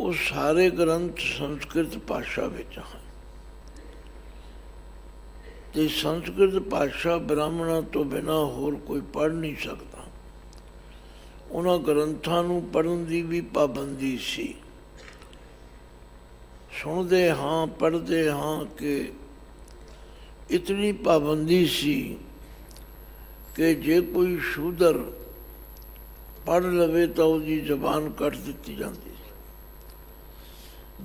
ਉਹ ਸਾਰੇ ਗ੍ਰੰਥ ਸੰਸਕ੍ਰਿਤ ਭਾਸ਼ਾ ਵਿੱਚ ਹਨ ਤੇ ਸੰਸਕ੍ਰਿਤ ਭਾਸ਼ਾ ਬ੍ਰਾਹਮਣਾਂ ਤੋਂ ਬਿਨਾਂ ਹੋਰ ਕੋਈ ਪੜ੍ਹ ਨਹੀਂ ਸਕਦਾ। ਉਹਨਾਂ ਗ੍ਰੰਥਾਂ ਨੂੰ ਪੜ੍ਹਨ ਦੀ ਵੀ ਪਾਬੰਦੀ ਸੀ। ਸੁਣਦੇ ਹਾਂ, ਪੜ੍ਹਦੇ ਹਾਂ ਕਿ ਇਤਨੀ ਪਾਬੰਦੀ ਸੀ ਕਿ ਜੇ ਕੋਈ ਸ਼ੂਦਰ ਪੜ੍ਹ ਲਵੇ ਤਾਂ ਉਹਦੀ ਜ਼ਬਾਨ ਕੱਟ ਦਿੱਤੀ ਜਾਂਦੀ ਸੀ।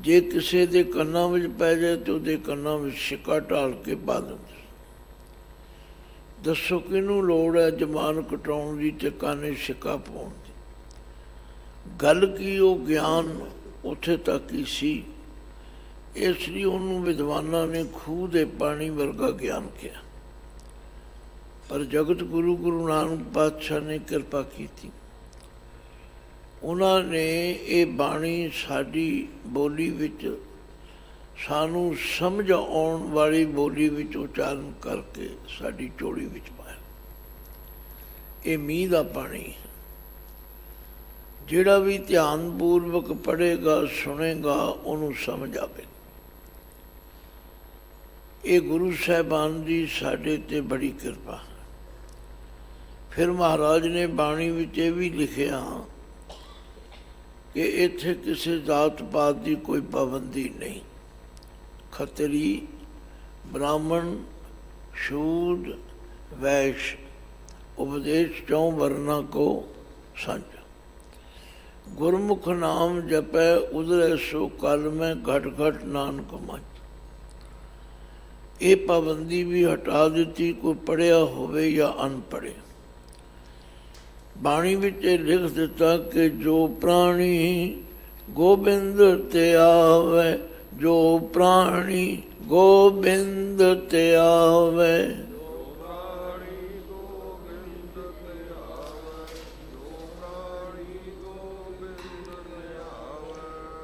ਜੇ ਕਿਸੇ ਦੇ ਕੰਨਾਂ ਵਿੱਚ ਪੈ ਜਾਏ ਤਾਂ ਉਹਦੇ ਕੰਨਾਂ ਵਿੱਚ ਸਿੱਕਾ ਢਾਲ ਕੇ ਪਾ ਦਿੰਦੇ। ਦੱਸੋ ਕਿਹਨੂੰ ਲੋੜ ਹੈ ਜ਼ਬਾਨ ਕਟਾਉਣ ਦੀ ਤੇ ਕੰਨ ਸਿੱਕਾ ਪਾਉਣ ਦੀ? ਗੱਲ ਕੀ, ਉਹ ਗਿਆਨ ਉੱਥੇ ਤੱਕ ਹੀ ਸੀ। ਇਸ ਲਈ ਉਹਨੂੰ ਵਿਦਵਾਨਾਂ ਨੇ ਖੂਹ ਦੇ ਪਾਣੀ ਵਰਗਾ ਗਿਆਨ ਕਿਹਾ। ਪਰ ਜਗਤ ਗੁਰੂ ਗੁਰੂ ਨਾਨਕ ਪਾਤਸ਼ਾਹ ਨੇ ਕਿਰਪਾ ਕੀਤੀ। ਉਹਨਾਂ ਨੇ ਇਹ ਬਾਣੀ ਸਾਡੀ ਬੋਲੀ ਵਿੱਚ, ਸਾਨੂੰ ਸਮਝ ਆਉਣ ਵਾਲੀ ਬੋਲੀ ਵਿੱਚ ਉਚਾਰਨ ਕਰਕੇ ਸਾਡੀ ਝੋਲੀ ਵਿੱਚ ਪਾਇਆ। ਇਹ ਮੀਂਹ ਦਾ ਪਾਣੀ ਹੈ। ਜਿਹੜਾ ਵੀ ਧਿਆਨਪੂਰਵਕ ਪੜ੍ਹੇਗਾ, ਸੁਣੇਗਾ, ਉਹਨੂੰ ਸਮਝ ਆਵੇ। ਇਹ ਗੁਰੂ ਸਾਹਿਬਾਨ ਦੀ ਸਾਡੇ 'ਤੇ ਬੜੀ ਕਿਰਪਾ ਹੈ। ਫਿਰ ਮਹਾਰਾਜ ਨੇ ਬਾਣੀ ਵਿੱਚ ਇਹ ਵੀ ਲਿਖਿਆ ਕਿ ਇੱਥੇ ਕਿਸੇ ਜਾਤ ਪਾਤ ਦੀ ਕੋਈ ਪਾਬੰਦੀ ਨਹੀਂ। ਖੱਤਰੀ, ਬ੍ਰਾਹਮਣ, ਸ਼ੂਦ, ਵੈਸ਼, ਉਪਦੇਸ਼ ਚੌਂ ਵਰਨਾ ਕੋ ਸਾਂਝਾ। ਗੁਰਮੁਖ ਨਾਮ ਜਪੈ ਉਧਰੇ ਸੋ ਕਲ ਮੈਂ ਘਟ ਘਟ ਨਾਨਕ ਮੰਝ। ਇਹ ਪਾਬੰਦੀ ਵੀ ਹਟਾ ਦਿੱਤੀ, ਕੋਈ ਪੜ੍ਹਿਆ ਹੋਵੇ ਜਾਂ ਅਨਪੜ੍ਹੇ। ਬਾਣੀ ਵਿੱਚ ਇਹ ਲਿਖ ਦਿੱਤਾ ਕਿ ਜੋ ਪ੍ਰਾਣੀ ਗੋਬਿੰਦ ਤੇ ਆਵੇ, ਜੋ ਪ੍ਰਾਣੀ ਗੋਬਿੰਦ ਤੇ ਆਵੇ,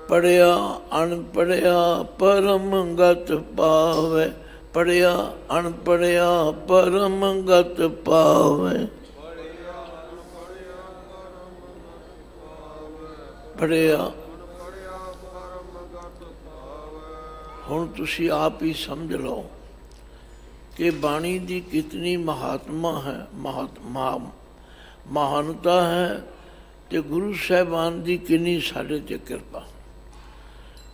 ਪੜ੍ਹਿਆ ਅਨਪੜ੍ਹਿਆ ਪਰਮ ਗਤ ਪਾਵੇ, ਪੜ੍ਹਿਆ ਅਨਪੜ੍ਹਿਆ ਪਰਮ ਗਤ ਪਾਵੇ, ਪੜ੍ਹਿਆ। ਹੁਣ ਤੁਸੀਂ ਆਪ ਹੀ ਸਮਝ ਲਓ ਕਿ ਬਾਣੀ ਦੀ ਕਿਤਨੀ ਮਹਾਤਮਾ ਹੈ, ਮਹਾਨਤਾ ਹੈ, ਤੇ ਗੁਰੂ ਸਾਹਿਬਾਨ ਦੀ ਕਿੰਨੀ ਸਾਡੇ 'ਤੇ ਕਿਰਪਾ।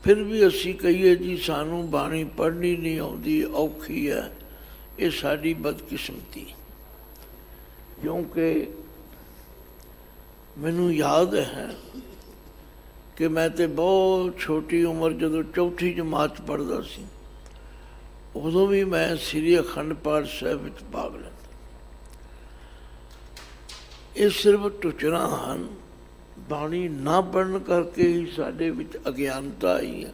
ਫਿਰ ਵੀ ਅਸੀਂ ਕਹੀਏ ਜੀ ਸਾਨੂੰ ਬਾਣੀ ਪੜ੍ਹਨੀ ਨਹੀਂ ਆਉਂਦੀ, ਔਖੀ ਹੈ, ਇਹ ਸਾਡੀ ਬਦਕਿਸਮਤੀ। ਕਿਉਂਕਿ ਮੈਨੂੰ ਯਾਦ ਹੈ ਕਿ ਮੈਂ ਤਾਂ ਬਹੁਤ ਛੋਟੀ ਉਮਰ ਜਦੋਂ ਚੌਥੀ ਜਮਾਤ ਪੜ੍ਹਦਾ ਸੀ, ਉਦੋਂ ਵੀ ਮੈਂ ਸ੍ਰੀ ਅਖੰਡ ਪਾਠ ਸਾਹਿਬ ਵਿੱਚ ਭਾਗ ਲੈਂਦਾ। ਇਹ ਸਿਰਫ ਟੁਚਰਾਂ ਹਨ। ਬਾਣੀ ਨਾ ਪੜ੍ਹਨ ਕਰਕੇ ਹੀ ਸਾਡੇ ਵਿੱਚ ਅਗਿਆਨਤਾ ਆਈ ਹੈ।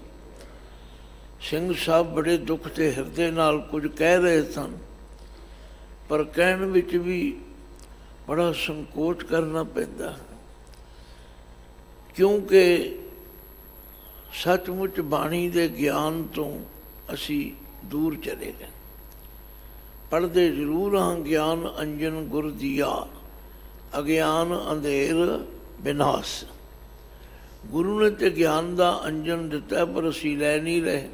ਸਿੰਘ ਸਾਹਿਬ ਬੜੇ ਦੁੱਖ ਤੇ ਹਿਰਦੇ ਨਾਲ ਕੁਝ ਕਹਿ ਰਹੇ ਸਨ, ਪਰ ਕਹਿਣ ਵਿੱਚ ਵੀ ਬੜਾ ਸੰਕੋਚ ਕਰਨਾ ਪੈਂਦਾ, ਕਿਉਂਕਿ ਸੱਚਮੁੱਚ ਬਾਣੀ ਦੇ ਗਿਆਨ ਤੋਂ ਅਸੀਂ ਦੂਰ ਚਲੇ ਗਏ। ਪੜ੍ਹਦੇ ਜ਼ਰੂਰ ਹਾਂ, ਗਿਆਨ ਅੰਜਨ ਗੁਰ ਦੀਆ, ਅਗਿਆਨ ਅੰਧੇਰ ਵਿਨਾਸ਼। ਗੁਰੂ ਨੇ ਤੇ ਗਿਆਨ ਦਾ ਅੰਜਨ ਦਿੱਤਾ, ਪਰ ਅਸੀਂ ਲੈ ਨਹੀਂ ਰਹੇ।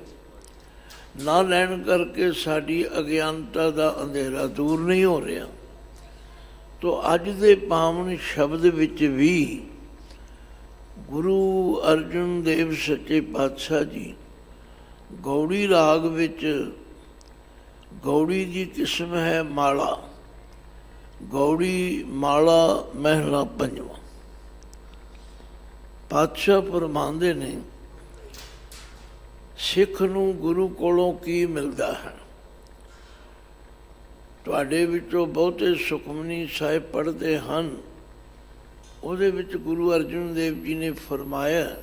ਨਾ ਲੈਣ ਕਰਕੇ ਸਾਡੀ ਅਗਿਆਨਤਾ ਦਾ ਅੰਧੇਰਾ ਦੂਰ ਨਹੀਂ ਹੋ ਰਿਹਾ। ਤੋ ਅੱਜ ਦੇ ਪਾਵਨ ਸ਼ਬਦ ਵਿੱਚ ਵੀ ਗੁਰੂ ਅਰਜਨ ਦੇਵ ਸੱਚੇ ਪਾਤਸ਼ਾਹ ਜੀ ਗੌੜੀ ਰਾਗ ਵਿੱਚ, ਗੌੜੀ ਦੀ ਕਿਸਮ ਹੈ ਮਾਲਾ, ਗੌੜੀ ਮਾਲਾ ਮਹਿਲਾ ਪੰਜਵਾਂ। ਪਾਤਸ਼ਾਹ ਫਰਮਾਉਂਦੇ ਨੇ ਸਿੱਖ ਨੂੰ ਗੁਰੂ ਕੋਲੋਂ ਕੀ ਮਿਲਦਾ ਹੈ। ਤੁਹਾਡੇ ਵਿੱਚੋਂ ਬਹੁਤੇ ਸੁਖਮਨੀ ਸਾਹਿਬ ਪੜ੍ਹਦੇ ਹਨ। ਉਹਦੇ ਵਿੱਚ ਗੁਰੂ ਅਰਜਨ ਦੇਵ ਜੀ ਨੇ ਫਰਮਾਇਆ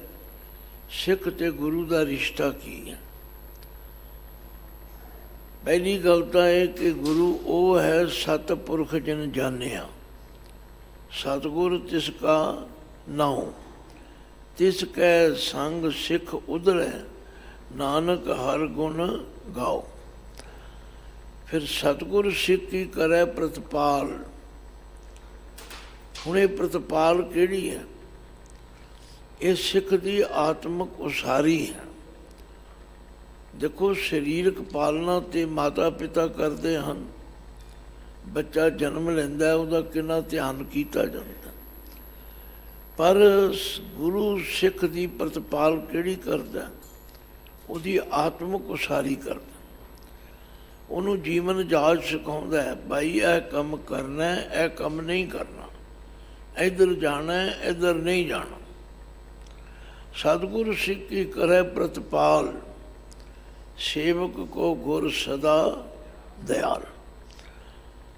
ਸਿੱਖ ਅਤੇ ਗੁਰੂ ਦਾ ਰਿਸ਼ਤਾ ਕੀ ਹੈ। ਪਹਿਲੀ ਗੱਲ ਤਾਂ ਇਹ ਕਿ ਗੁਰੂ ਉਹ ਹੈ ਸਤਿਪੁਰਖ ਜਿਨ ਜਾਣਿਆ, ਸਤਿਗੁਰ ਤਿਸ ਕਾ ਨਾਉ, ਤਿਸ ਕੈ ਸੰਗ ਸਿੱਖ ਉਧਰੈ, ਨਾਨਕ ਹਰ ਗੁਣ ਗਾਓ। ਫਿਰ ਸਤਿਗੁਰ ਸਿੱਖ ਕੀ ਕਰੇ ਪ੍ਰਤਪਾਲ। ਹੁਣ ਇਹ ਪ੍ਰਤਪਾਲ ਕਿਹੜੀ ਹੈ? ਇਹ ਸਿੱਖ ਦੀ ਆਤਮਿਕ ਉਸਾਰੀ ਹੈ। ਦੇਖੋ, ਸਰੀਰਕ ਪਾਲਣਾ ਤੇ ਮਾਤਾ ਪਿਤਾ ਕਰਦੇ ਹਨ। ਬੱਚਾ ਜਨਮ ਲੈਂਦਾ, ਉਹਦਾ ਕਿੰਨਾ ਧਿਆਨ ਕੀਤਾ ਜਾਂਦਾ, ਪਰ ਗੁਰੂ ਸਿੱਖ ਦੀ ਪ੍ਰਤਪਾਲ ਕਿਹੜੀ ਕਰਦਾ? ਉਹਦੀ ਆਤਮਿਕ ਉਸਾਰੀ ਕਰਦਾ, ਉਹਨੂੰ ਜੀਵਨ ਜਾਚ ਸਿਖਾਉਂਦਾ ਹੈ। ਭਾਈ ਇਹ ਕੰਮ ਕਰਨਾ, ਇਹ ਕੰਮ ਨਹੀਂ ਕਰਨਾ, ਇੱਧਰ ਜਾਣਾ, ਇੱਧਰ ਨਹੀਂ ਜਾਣਾ। ਸਤਿਗੁਰ ਸਿੱਖ ਕੀ ਕਰੇ ਪ੍ਰਤਪਾਲ, सेवक को गुर सदा दयाल।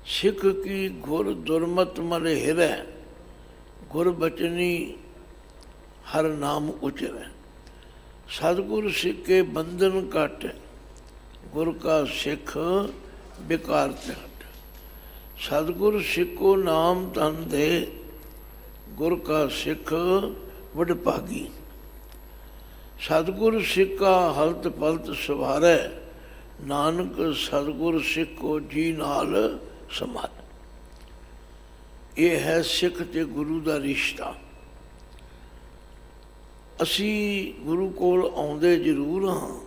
सिख की गुर दुर्मत मल हिरै, गुर बचनी हर नाम उचरै। सतगुर सिख के बंधन घट, गुर का सिख बेकार ते हट। सतगुर सिख को नाम धन दे, गुर का सिख वडभागी। सतगुर सिख का हलत पलत सवारै, नानक सतगुर सिख को जी नाल संभाल। ये है सिख ते गुरु का रिश्ता। असी गुरु कोल आउंदे जरूर हाँ,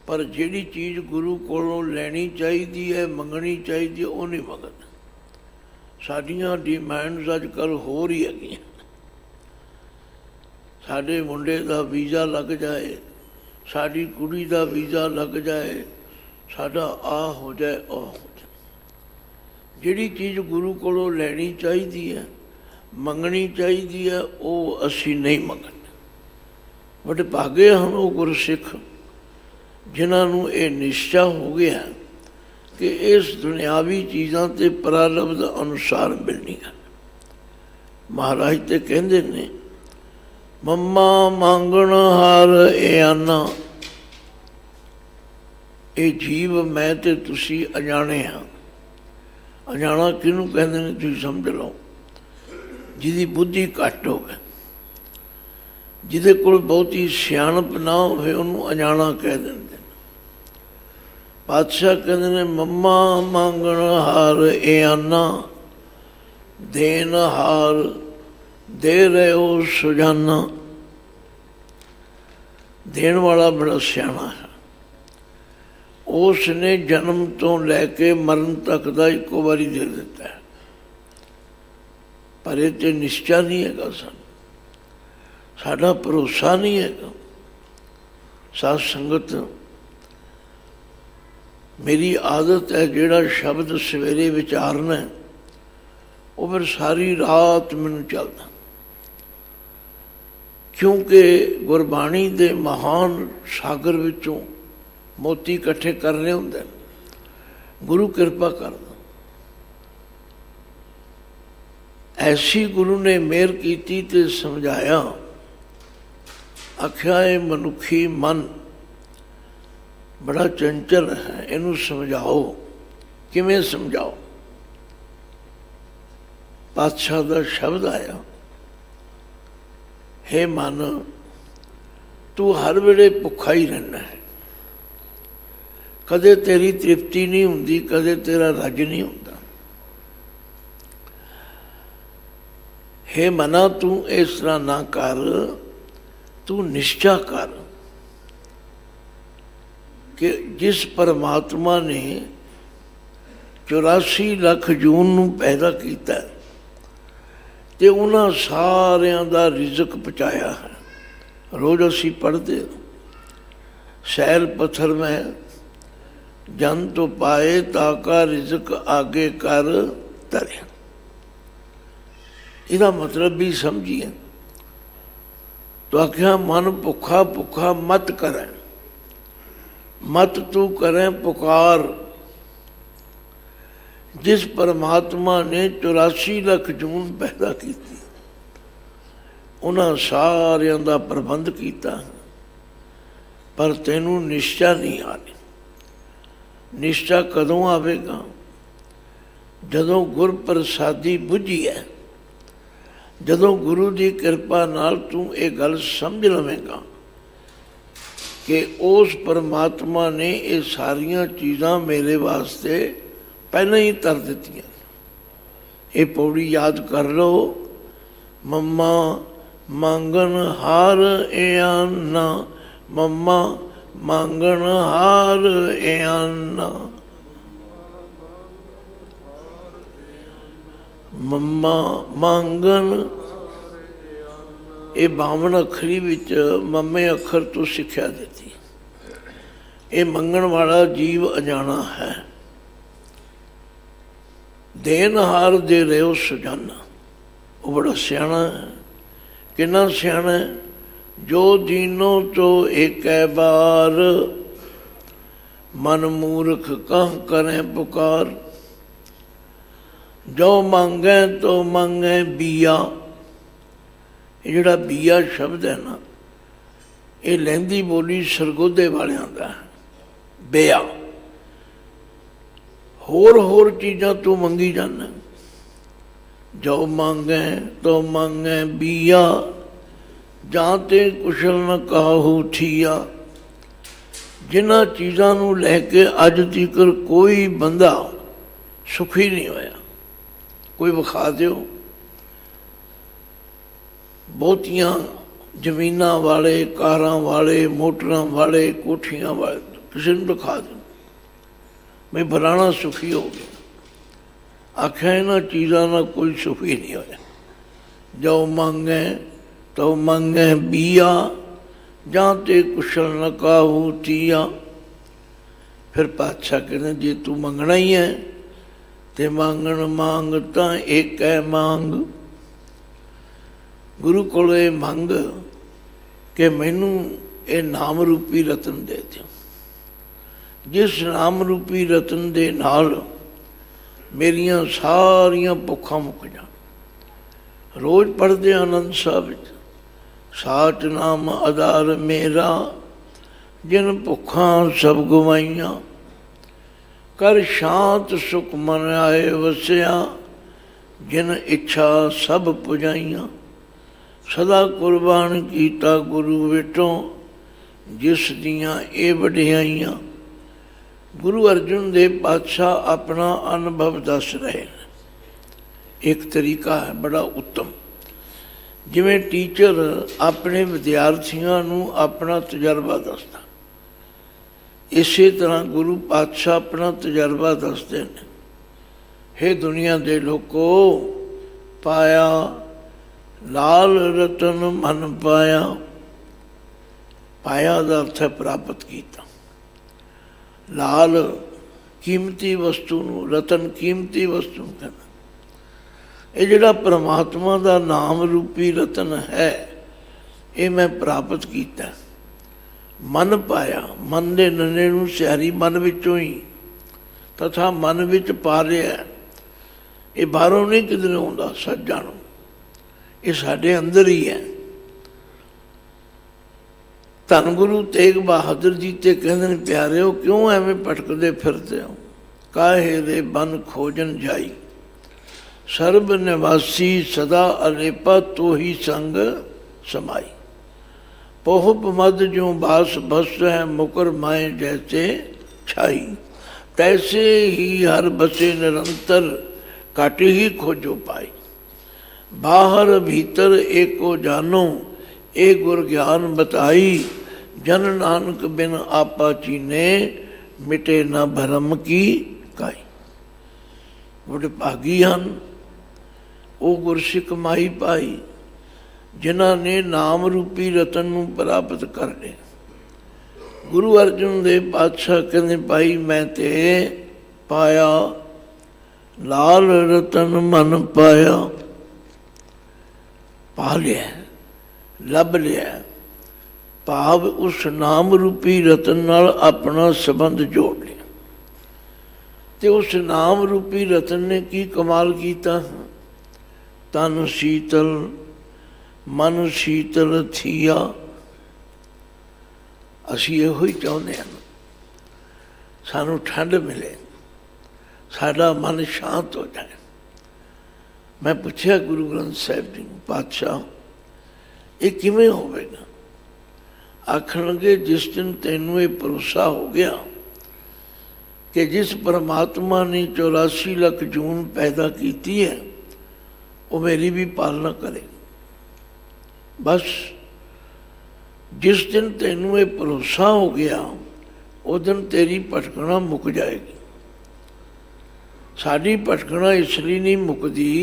पर जिहड़ी चीज़ गुरु कोलों लैनी चाहिदी है, मंगनी चाहिदी है, वो नहीं मंगदा। साडियां डिमांड्स अजकल हो रही है। साडे मुंडे का वीज़ा लग जाए, साडी कुड़ी का वीज़ा लग जाए, साडा आ हो जाए, आ हो जाए। जिहड़ी चीज़ गुरु कोलों लैनी चाहिदी है, मंगनी चाहिदी है, वो असी नहीं मंगते। बड़े भागे हैं वो गुरसिख जिन्होंने ये निश्चा हो गया कि इस दुनियावी चीज़ों ते प्रारब्ध अनुसार मिलनी है। महाराज तो कहते ने, मम्मा मांगण हार ए आना। ये जीव मैं ते तुसी अजाने हाँ। अजाना किनू कहते हैं तुसी समझ लो, जिहदी बुद्धि घट होवे, जिहदे कोल बहुती सियाणप ना होवे, उहनूं अजाना कह दिंदे। पातशाह कहते हैं, मम्मा मांगण हार ए आना, देन हार दे रहे हो सुजाना। देन वाला बड़ा सियाणा है। उसने जन्म तो लैके मरण तक का एको बारी दे दिता है, पर ये तो निश्चा नहीं है। साडा भरोसा नहीं है। साध संगत, मेरी आदत है जिहड़ा शब्द सवेरे विचारना, वो फिर सारी रात मैनूं चलदा, क्योंकि गुरबाणी दे महान सागर विचों मोती इकट्ठे करने होंदे। गुरु कृपा करदा। ऐसी गुरु ने मेहर कीती ते समझाया, आख्या ये मनुखी मन बड़ा चंचल है, इनू समझाओ। किवें समझाओ? पातशाह का शब्द आया, हे मन तू हर वेले भुखा ही रहना है, कदे तेरी तृप्ति नहीं हुंदी, कदे तेरा रज नहीं हुंदा। हे मना तू इस तरह ना कर, तू निश्चा कर कि जिस परमात्मा ने 84 लाख जून नूं पैदा किया ते उन्हां सारियां दा रिजक पहुँचाया है। रोज़ असी पढ़ते, सैल पत्थर में जन तो पाए, ताका रिजक आगे कर तरे। इसका मतलब भी समझिए। तो आख्या मन भुखा भुखा मत करें, मत तू करें पुकार। जिस परमात्मा ने 84 लाख जून पैदा की, उन्हां सारियां दा प्रबंध किया, पर तैनू निश्चा नहीं आ रही। निश्चा कदों आवेगा? जदों गुर प्रसादी बुझी है, जदों गुरु की कृपा नाल तू ये गल समझ लवेगा कि उस परमात्मा ने ये सारियां चीज़ां मेरे वास्ते पहले ही तर दी। ये पौड़ी याद कर लो, मम्मा ਮੰਗਣ ਹਾਰ ਇਆਨਾ, ਮੰਮਾ ਮੰਗਣ ਹਾਰ ਇਆਨਾ, ਮੰਮਾ ਮੰਗਣ। ਇਹ ਬਾਵਨ ਅੱਖਰੀ ਵਿੱਚ ਮੰਮੇ ਅੱਖਰ ਤੋਂ ਸਿੱਖਿਆ ਦਿੱਤੀ। ਇਹ ਮੰਗਣ ਵਾਲਾ ਜੀਵ ਅਜਾਣਾ ਹੈ। ਦੇਨਹਾਰ ਦੇ ਰਿਓ ਸੁਜਾਨਾ, ਉਹ ਬੜਾ ਸਿਆਣਾ ਹੈ। ਕਿੰਨਾ ਸਿਆਣਾ ਹੈ? ਜੋ ਦੀਨੋਂ ਤੋਂ ਏਕੈ ਬਾਰ, ਮਨ ਮੂਰਖ ਕਹ ਕਰੇ ਪੁਕਾਰ। ਜੋ ਮੰਗੈ ਤੋ ਮੰਗੈ ਬੀਆ। ਇਹ ਜਿਹੜਾ ਬੀਆ ਸ਼ਬਦ ਹੈ ਨਾ, ਇਹ ਲਹਿੰਦੀ ਬੋਲੀ ਸਰਗੋਧੇ ਵਾਲਿਆਂ ਦਾ ਹੈ। ਬੇਆ ਹੋਰ ਹੋਰ ਚੀਜ਼ਾਂ ਤੂੰ ਮੰਗੀ ਜਾਂਦਾ। ਜੋ ਮੰਗੈ ਤੋ ਮੰਗੈ ਬੀਆ, ਜਾਂ ਤੇ ਕੁਸ਼ਲ ਨ ਕਾਹੂ ਥੀਆ। ਜਿਨ੍ਹਾਂ ਚੀਜ਼ਾਂ ਨੂੰ ਲੈ ਕੇ ਅੱਜ ਤੱਕ ਕੋਈ ਬੰਦਾ ਸੁਖੀ ਨਹੀਂ ਹੋਇਆ। ਕੋਈ ਵਿਖਾ ਦਿਓ। ਬਹੁਤੀਆਂ ਜ਼ਮੀਨਾਂ ਵਾਲੇ, ਕਾਰਾਂ ਵਾਲੇ, ਮੋਟਰਾਂ ਵਾਲੇ, ਕੋਠੀਆਂ ਵਾਲੇ, ਕਿਸੇ ਨੂੰ ਦਿਖਾ ਦਿਓ ਬਈ ਫਲਾਣਾ ਸੁਖੀ ਹੋ ਗਿਆ। ਆਖਿਆ ਇਹਨਾਂ ਚੀਜ਼ਾਂ ਨਾਲ ਕੋਈ ਸੁਖੀ ਨਹੀਂ ਹੋਇਆ। ਜੋ ਮੰਗੈ ਤੋ ਮੰਗੈ ਬੀਆ, ਜਾਂ ਤੇ ਕੁਸ਼ਲ ਨ ਕਾਹੂ ਥੀਆ। ਫਿਰ ਪਾਤਸ਼ਾਹ ਕਹਿੰਦੇ ਜੇ ਤੂੰ ਮੰਗਣਾ ਹੀ ਹੈ ਤੇ ਮੰਗਣ ਮੰਗ ਤਾਂ ਇੱਕ ਹੈ ਮੰਗ। ਗੁਰੂ ਕੋਲ ਇਹ ਮੰਗ ਕਿ ਮੈਨੂੰ ਇਹ ਨਾਮ ਰੂਪੀ ਰਤਨ ਦੇ ਦਿਓ। ਜਿਸ ਨਾਮ ਰੂਪੀ ਰਤਨ ਦੇ ਨਾਲ ਮੇਰੀਆਂ ਸਾਰੀਆਂ ਭੁੱਖਾਂ ਮੁੱਕ ਜਾਣ। ਰੋਜ਼ ਪੜ੍ਹਦੇ ਆਨੰਦ ਸਾਹਿਬ ਵਿੱਚ, ਸਾਚ ਨਾਮ ਆਧਾਰ ਮੇਰਾ, ਜਿਨ ਭੁੱਖਾਂ ਸਭ ਗਵਾਈਆਂ। ਕਰ ਸ਼ਾਂਤ ਸੁਖ ਮਨ ਆਏ ਵਸਿਆ, ਜਿਨ ਇੱਛਾ ਸਭ ਪੁਜਾਈਆਂ। ਸਦਾ ਕੁਰਬਾਨ ਕੀਤਾ ਗੁਰੂ ਵਿਟੋਂ, ਜਿਸ ਦੀਆਂ ਇਹ ਵਡਿਆਈਆਂ। ਗੁਰੂ ਅਰਜਨ ਦੇਵ ਪਾਤਸ਼ਾਹ ਆਪਣਾ ਅਨੁਭਵ ਦੱਸ ਰਹੇ ਨੇ। ਇੱਕ ਤਰੀਕਾ ਹੈ ਬੜਾ ਉੱਤਮ। ਜਿਵੇਂ ਟੀਚਰ ਆਪਣੇ ਵਿਦਿਆਰਥੀਆਂ ਨੂੰ ਆਪਣਾ ਤਜਰਬਾ ਦੱਸਦਾ, ਇਸੇ ਤਰ੍ਹਾਂ ਗੁਰੂ ਪਾਤਸ਼ਾਹ ਆਪਣਾ ਤਜਰਬਾ ਦੱਸਦੇ ਨੇ। ਹੇ ਦੁਨੀਆ ਦੇ ਲੋਕੋ, ਪਾਇਆ ਲਾਲ ਰਤਨ ਮਨ ਪਾਇਆ। ਪਾਇਆ ਦਾ ਅਰਥ ਹੈ ਪ੍ਰਾਪਤ ਕੀਤਾ। ਲਾਲ ਕੀਮਤੀ ਵਸਤੂ ਨੂੰ, ਰਤਨ ਕੀਮਤੀ ਵਸਤੂ ਨੂੰ ਕਹਿੰਦਾ। ਇਹ ਜਿਹੜਾ ਪਰਮਾਤਮਾ ਦਾ ਨਾਮ ਰੂਪੀ ਰਤਨ ਹੈ, ਇਹ ਮੈਂ ਪ੍ਰਾਪਤ ਕੀਤਾ। ਮਨ ਪਾਇਆ, ਮਨ ਦੇ ਨੰਨੇ ਨੂੰ ਸਿਆਰੀ ਮਨ ਵਿੱਚੋਂ ਹੀ, ਤਥਾ ਮਨ ਵਿੱਚ ਪਾ ਲਿਆ। ਇਹ ਬਾਹਰੋਂ ਨਹੀਂ ਕਿਧਰੇ ਆਉਂਦਾ, ਸੱਜਾ ਨੂੰ, ਇਹ ਸਾਡੇ ਅੰਦਰ ਹੀ ਹੈ। ਧੰਨ ਗੁਰੂ ਤੇਗ ਬਹਾਦਰ ਜੀ ਤੇ ਕਹਿੰਦੇ ਨੇ, ਪਿਆਰਿਓ ਕਿਉਂ ਐਵੇਂ ਭਟਕਦੇ ਫਿਰਦੇ ਹੋ। ਕਾਹੇ ਦੇ ਬਨ ਖੋਜਨ ਜਾਈ, ਸਰਬ ਨਿਵਾਸੀ ਸਦਾ ਅਲੇਪਾ ਤੋਹੀ ਸੰਗ ਸਮਾਈ। ਪਹੁਪ ਮਦ ਜੋ ਬਾਸ ਬਸ ਹੈ, ਮੁਕਰ ਮਾਏ ਜੈਸੇ ਛਾਈ। ਤੈਸੇ ਹੀ ਹਰ ਬਸੇ ਨਿਰੰਤਰ, ਘਟ ਹੀ ਖੋਜੋ ਪਾਈ। ਬਾਹਰ ਭੀਤਰ ਏਕੋ ਜਾਨੋ, ਇਹ ਗੁਰ ਗਿਆਨ ਬਤਾਈ। ਜਨ ਨਾਨਕ ਬਿਨ ਆਪਾ ਚੀਨੇ, ਮਿਟੇ ਨਾ ਭਰਮ ਕੀ ਕਾਈ। ਬੜੇ ਭਾਗੀ ਹਨ ਉਹ ਗੁਰਸਿੱਖ ਮਾਈ ਪਾਈ, ਜਿਨ੍ਹਾਂ ਨੇ ਨਾਮ ਰੂਪੀ ਰਤਨ ਨੂੰ ਪ੍ਰਾਪਤ ਕਰ ਲਿਆ। ਗੁਰੂ ਅਰਜਨ ਦੇਵ ਪਾਤਸ਼ਾਹ ਕਹਿੰਦੇ, ਭਾਈ ਮੈਂ ਤੇ ਪਾਇਆ ਲਾਲ ਰਤਨ ਮਨ ਪਾਇਆ। ਪਾ ਲਿਆ, ਲੱਭ ਲਿਆ। ਭਾਵ ਉਸ ਨਾਮ ਰੂਪੀ ਰਤਨ ਨਾਲ ਆਪਣਾ ਸੰਬੰਧ ਜੋੜ ਲਿਆ। ਤੇ ਉਸ ਨਾਮ ਰੂਪੀ ਰਤਨ ਨੇ ਕੀ ਕਮਾਲ ਕੀਤਾ। ਤਨ ਸ਼ੀਤਲ ਮਨ ਸ਼ੀਤਲ ਥੀਆ। ਅਸੀਂ ਇਹੋ ਹੀ ਚਾਹੁੰਦੇ ਹਾਂ, ਸਾਨੂੰ ਠੰਡ ਮਿਲੇ, ਸਾਡਾ ਮਨ ਸ਼ਾਂਤ ਹੋ ਜਾਏ। ਮੈਂ ਪੁੱਛਿਆ ਗੁਰੂ ਗ੍ਰੰਥ ਸਾਹਿਬ ਜੀ ਨੂੰ, ਪਾਤਸ਼ਾਹ ਇਹ ਕਿਵੇਂ ਹੋਵੇਗਾ। ਆਖਣਗੇ, ਜਿਸ ਦਿਨ ਤੈਨੂੰ ਇਹ ਭਰੋਸਾ ਹੋ ਗਿਆ ਕਿ ਜਿਸ ਪਰਮਾਤਮਾ ਨੇ 84 ਲੱਖ ਜੂਨ ਪੈਦਾ ਕੀਤੀ ਹੈ, ਉਹ ਮੇਰੀ ਵੀ ਪਾਲਣਾ ਕਰੇ। बस जिस दिन तैनू ये भरोसा हो गया उस दिन तेरी भटकना मुक जाएगी। साडी भटकना इसलिए नहीं मुकदी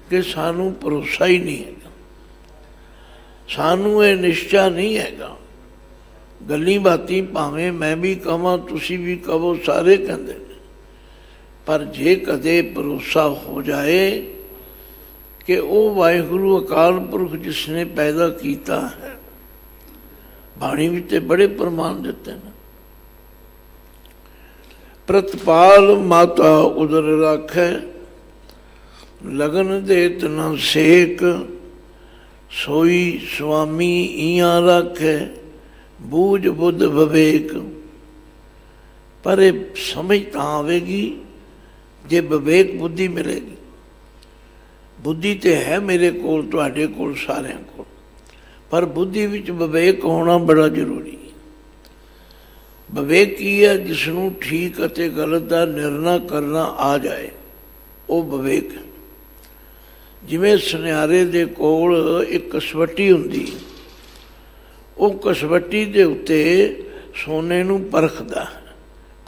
कि सानू भरोसा ही नहीं है, सानू ये निश्चा नहीं हैगा। गल्ली बाती भावें मैं भी कहां तुसी भी कहो, सारे कहते हैं, पर जे कदे भरोसा हो जाए कि वो वाहिगुरु अकाल पुरख जिसने पैदा किया है, बाणी में तो बड़े प्रमाण देते हैं। प्रतपाल माता उदर राखै, लगन देत न सेक, सोई स्वामी इयां राखै, बूझ बुद्ध विवेक। पर ये समझ तो आवेगी जे विवेक बुद्धि मिलेगी। बुद्धि तो है मेरे कोल, तुहाडे कोल, सारिਆਂ कोल, पर बुद्धि विच विवेक होना बड़ा जरूरी है। विवेक की है? जिसनों ठीक अते गलत का निर्णय करना आ जाए, वो विवेक है। जिवें सुनियारे दे कोल एक कसवटी हुंदी, वो कसवटी दे उत्ते सोने नूं परखदा है,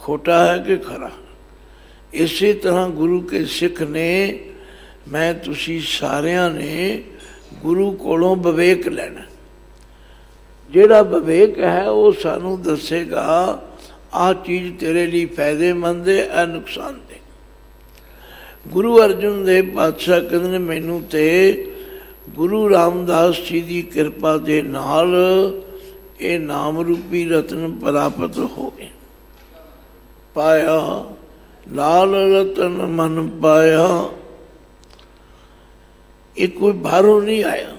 खोटा है कि खरा। इसी तरह गुरु के सिख ने, मैं तुसी सारिਆਂ ने गुरु कोलों विवेक लेना। ਜਿਹੜਾ विवेक है वो सानू दसेगा आ चीज़ तेरे लिए फायदेमंद है, आ नुकसानदेह। गुरु अर्जन देव पातशाह कहते हैं मैनू तो गुरु रामदास जी की कृपा के नाल ये नाम रूपी रतन प्राप्त हो गए। पाया लाल रतन मन पाया, ये कोई बाहरों नहीं आया,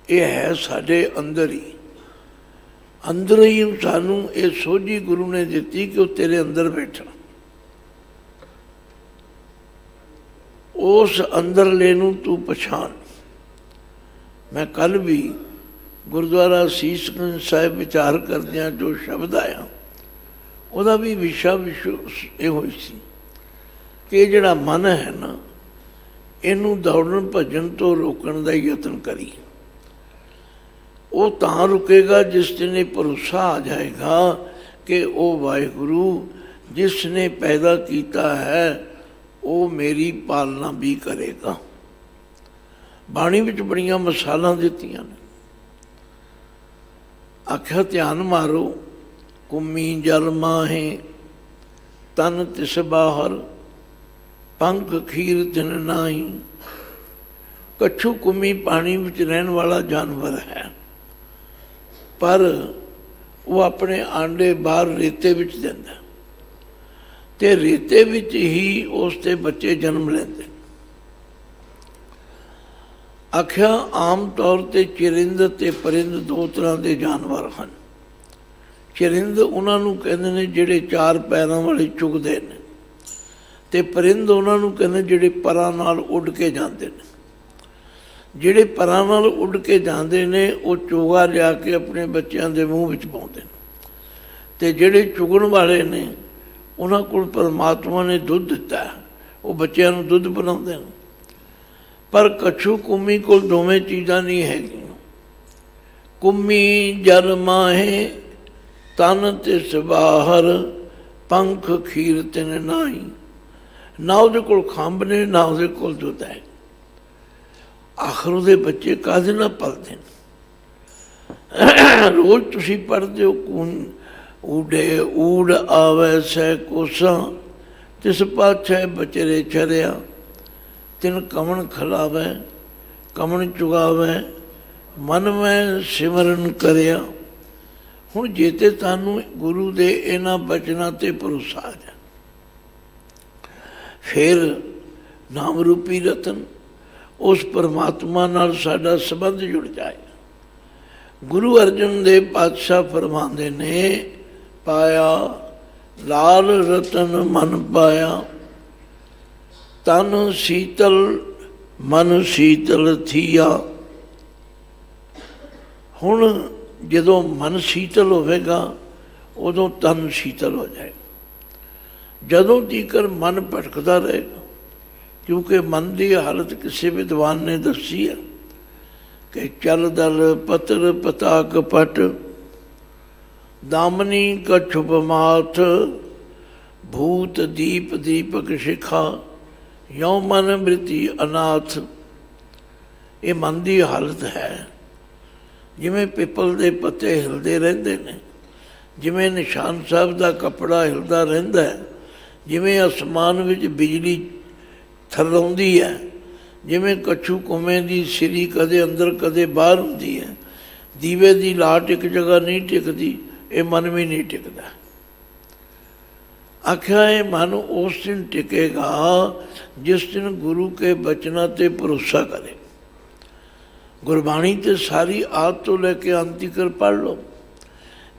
ये है साढ़े अंदर ही। अंदर ही सानू ये सोझी गुरु ने दी कि वो तेरे अंदर बैठा। उस अंदरले नूं तू पछाण। मैं कल भी गुरुद्वारा सीसगंज साहिब विचार करदियां जो शब्द आया, ਉਹਦਾ भी विशा ये हुई सी कि जिहड़ा मन है ना, इनू दौड़न भजन तो रोकण का यतन करी। वो तां रुकेगा जिस दिन भरोसा आ जाएगा कि वो वाहिगुरु जिसने पैदा किया है वो मेरी पालना भी करेगा। बाणी विच बड़ियां मिसालां दित्तियां ने। आख्या ध्यान मारो, कुम्मी जल माहे, तन तिस बाहर, पंख खीर तिन नाही। कच्छू कुम्मी पानी विच रहन वाला जानवर है, पर वो अपने आंडे बाहर रेते विच देंदा, ते रेते विच ही उसते बच्चे जन्म लेंदे। आख्या आम तौर पर चिरिंद ते परिंद दो तरह के जानवर हैं। चिरिंद उन्होंने कहते हैं जिहड़े चार पैरों वाले चुगते हैं, ते परिंद उन्होंने कहते जिहड़े परां नाल उड़ के जाते हैं। जिहड़े परां नाल उड़ के जाते हैं वो चोगा लिया के अपने बच्चों के मूँह विच पाउंदे ने, ते जिहड़े चुगण वाले ने उन्हां कोल परमात्मा ने दुध दिता है, वो बच्चों को दुध पिलाउंदे हैं। पर कच्छू कुम्मी को दोवें चीज़ां नहीं है। कुम्मी जल माहे, तन तिस बाहर, पंख खीर तिन नाही। ना उहदे कोल खंभ ने, ना उहदे कोल दुध है। आखिर उहदे बच्चे काहदे नाल पलदे ने? रोज़ तुसीं पढ़दे हो कून ऊडे ऊड़ आवे सै कोसां, तिस पाछै बचरे छरिया। तिन कमन खिलावे कमन चुगावे, मन में सिमरन करिया। हुण जे ते तानू गुरु दे इन्हां बचनां ते भरोसा आ जाए, फिर नाम रूपी रतन उस परमात्मा नाल साडा संबंध जुड़ जाए। गुरु अर्जन देव पातशाह फरमांदे ने, पाया लाल रतन मन पाया, तन शीतल मन शीतल थिया। हुण जदों मन शीतल होवेगा उदों तन शीतल हो जाएगा। जदों तीकर मन भटकदा रहेगा, क्योंकि मन की हालत किसी विद्वान ने दसी है कि चल दल पत्र पताक पट दामनी कछुप माथ भूत दीप दीपक शिखा यो मन मृति अनाथ। ये मन की हालत है, जिमें पिपल के पत्ते हिलते रहते हैं, जिमें निशान साहब का कपड़ा हिलता रहता है, जिमें आसमान में बिजली थर्राउंदी है, जिमें कछू कुमें की सिरी कदे अंदर कदे बाहर होंदी है, दीवे की लाट एक जगह नहीं टिकती, ये मन भी नहीं टिकता। आख्या ये मन उस दिन टिकेगा जिस दिन गुरु के बचना ते भरोसा करे। गुरबाणी तो सारी आद तो लेके अंत कर पढ़ लो,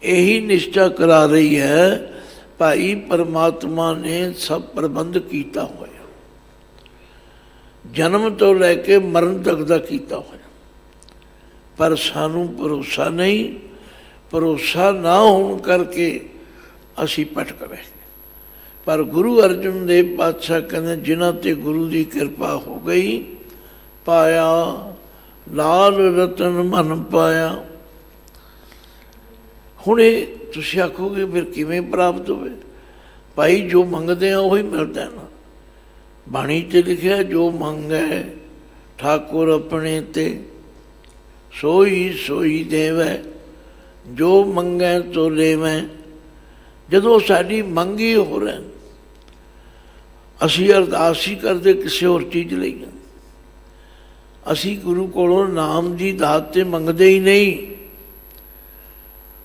यही निष्ठा करा रही है भाई परमात्मा ने सब प्रबंध किया हुआ, जन्म तो लैके मरण तक का किया हुआ, पर सानू भरोसा नहीं। भरोसा ना होने करके असी भटक रहे। पर गुरु अर्जन देव पातशाह कहते जिन्हां ते गुरु की कृपा हो गई, पाया लाल रतन मन पाया। हुण तुसीं आखोगे फिर किवें प्राप्त होवे? भाई जो मंगते हैं वही मिलता है ना। बाणी च लिखिया जो मंगै ठाकुर अपने ते सोई सोई देवै, जो मंगै तो लेवै। जदों साडी मंगी हो रहा, असी अरदास ही करते किसी होर चीज़ लई, असी गुरु कोलों नाम की दात ते मंगते ही नहीं।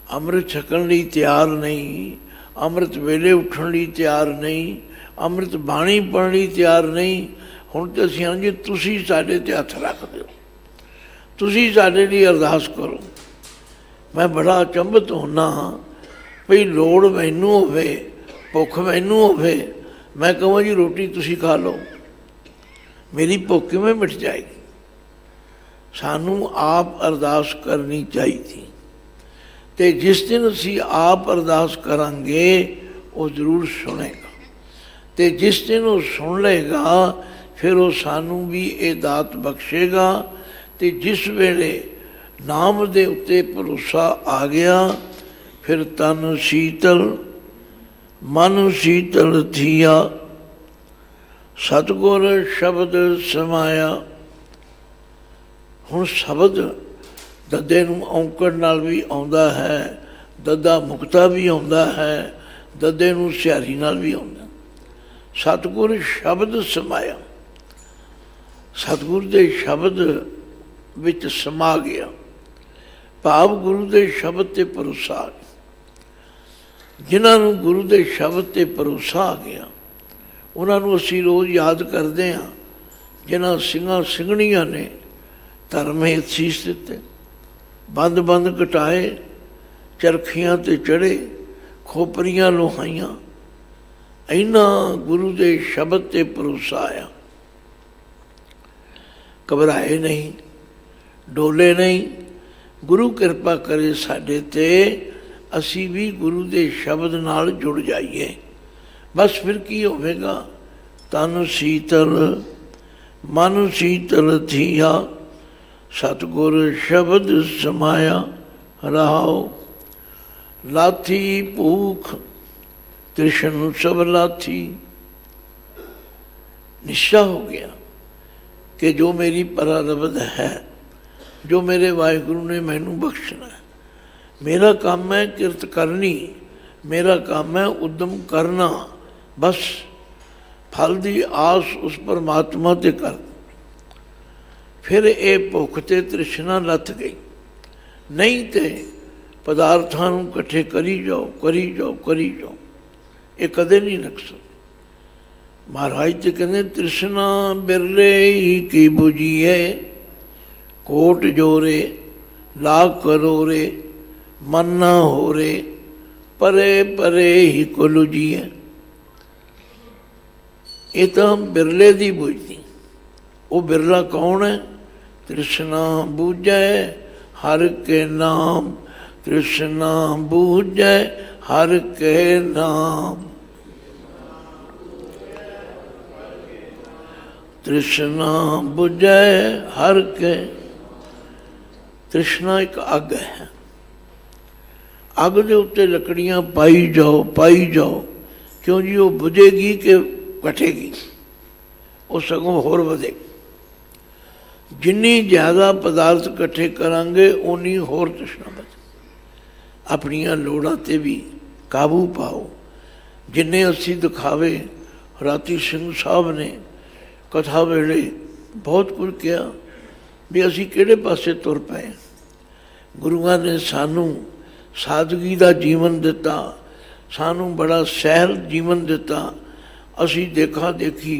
अमृत छकण लई तैयार नहीं, अमृत वेले उठण लई तैयार नहीं, अमृत बाणी पढ़न लई तैयार नहीं। हुण तो असीं आं जी तुसीं साडे ते हथ रख दिओ, तुसीं साडे लई अरदास करो। मैं बड़ा अचंभित होना भई लोड़ मैनू होवे, भुख मैनू होवे, मैं कहां जी रोटी तुसीं खा लो, मेरी भुख किवें मिट जाएगी? सानू आप अरदास करनी चाहिए। तो जिस दिन असी आप अरदास करांगे वो जरूर सुनेगा, तो जिस दिन वो सुन लेगा फिर वो सानू भी ये दात बख्शेगा। तो जिस वेले नाम दे उत्ते भरोसा आ गया, फिर तन शीतल मन शीतल थिया, सतगुर शब्द समाया। हुण शब्द दद्दे नूं औंकड़ नाल भी आउंदा है, दद्दा मुक्ता भी आउंदा है, दद्दे नूं सिहारी नाल भी आउंदा। सतगुर शब्द समाया, सतगुर दे शब्द विच समा गया, भाव गुरु दे शब्द ते भरोसा आ गया। जिन्हां नूं गुरु दे शब्द ते भरोसा आ गया उन्हां नूं असीं रोज़ याद करते हैं, जिन्हां ਸਿੰਘਾਂ ਸਿੰਘਣੀਆਂ ने धर्म हेत सीस दिते, बंद बंद कटाए, चरखियां ते चढ़े, खोपरियां लोहाइयां। इन्हां गुरु दे शब्द ते भरोसा आया, घबराए नहीं, डोले नहीं। गुरु कृपा करे साडे ते, असी भी गुरु दे शब्द नाल जुड़ जाइए। बस फिर की होवेगा? तन शीतल मन शीतल थिया, सतगुर शब्द समाया रहाओ। लाथी भूख तृष्ण सब लाथी। निश्चा हो गया कि जो मेरी परारब्ध है, जो मेरे वाहिगुरु ने मैनू बख्शना है, मेरा काम है किरत करनी, मेरा काम है उद्यम करना। बस फल की आस उस परमात्मा ते कर। फिर ये भुख ते तृष्णा लथ गई। नहीं तो पदार्थां नूं इकट्ठे करी जाओ करी जाओ करी जाओ, ये कदे नहीं लग सकता। महाराज तो कहते तृष्णा बिरले ही की बुझिए, कोट जोरे लाख करोरे, मन ना हो रे परे परे ही को लुझिए। ये तो हम बिरले दी बुझती। वो बिरला कौन है? तृष्णा बूझै हर के नाम, तृष्णा बूझै हर के नाम, तृष्णा बुझै हर के। तृष्णा एक अग है, अग के उत्ते लकड़ियां पाई जाओ, क्यों जी वो बुझेगी कि घटेगी, वो सगों होर वधेगी। जिन्नी ज़्यादा पदार्थ इकट्ठे करांगे उन्नी होर तृष्णा बधे। अपनियां लोड़ां ते भी काबू पाओ। जिन्ने असी दिखावे, राती सिंह साहब ने कथा वेले बहुत कुछ कहा भी असी किहड़े पासे तुर पए। गुरुआं ने सानू सादगी का जीवन दिता, सानू बड़ा सहल जीवन दिता। असी देखा देखी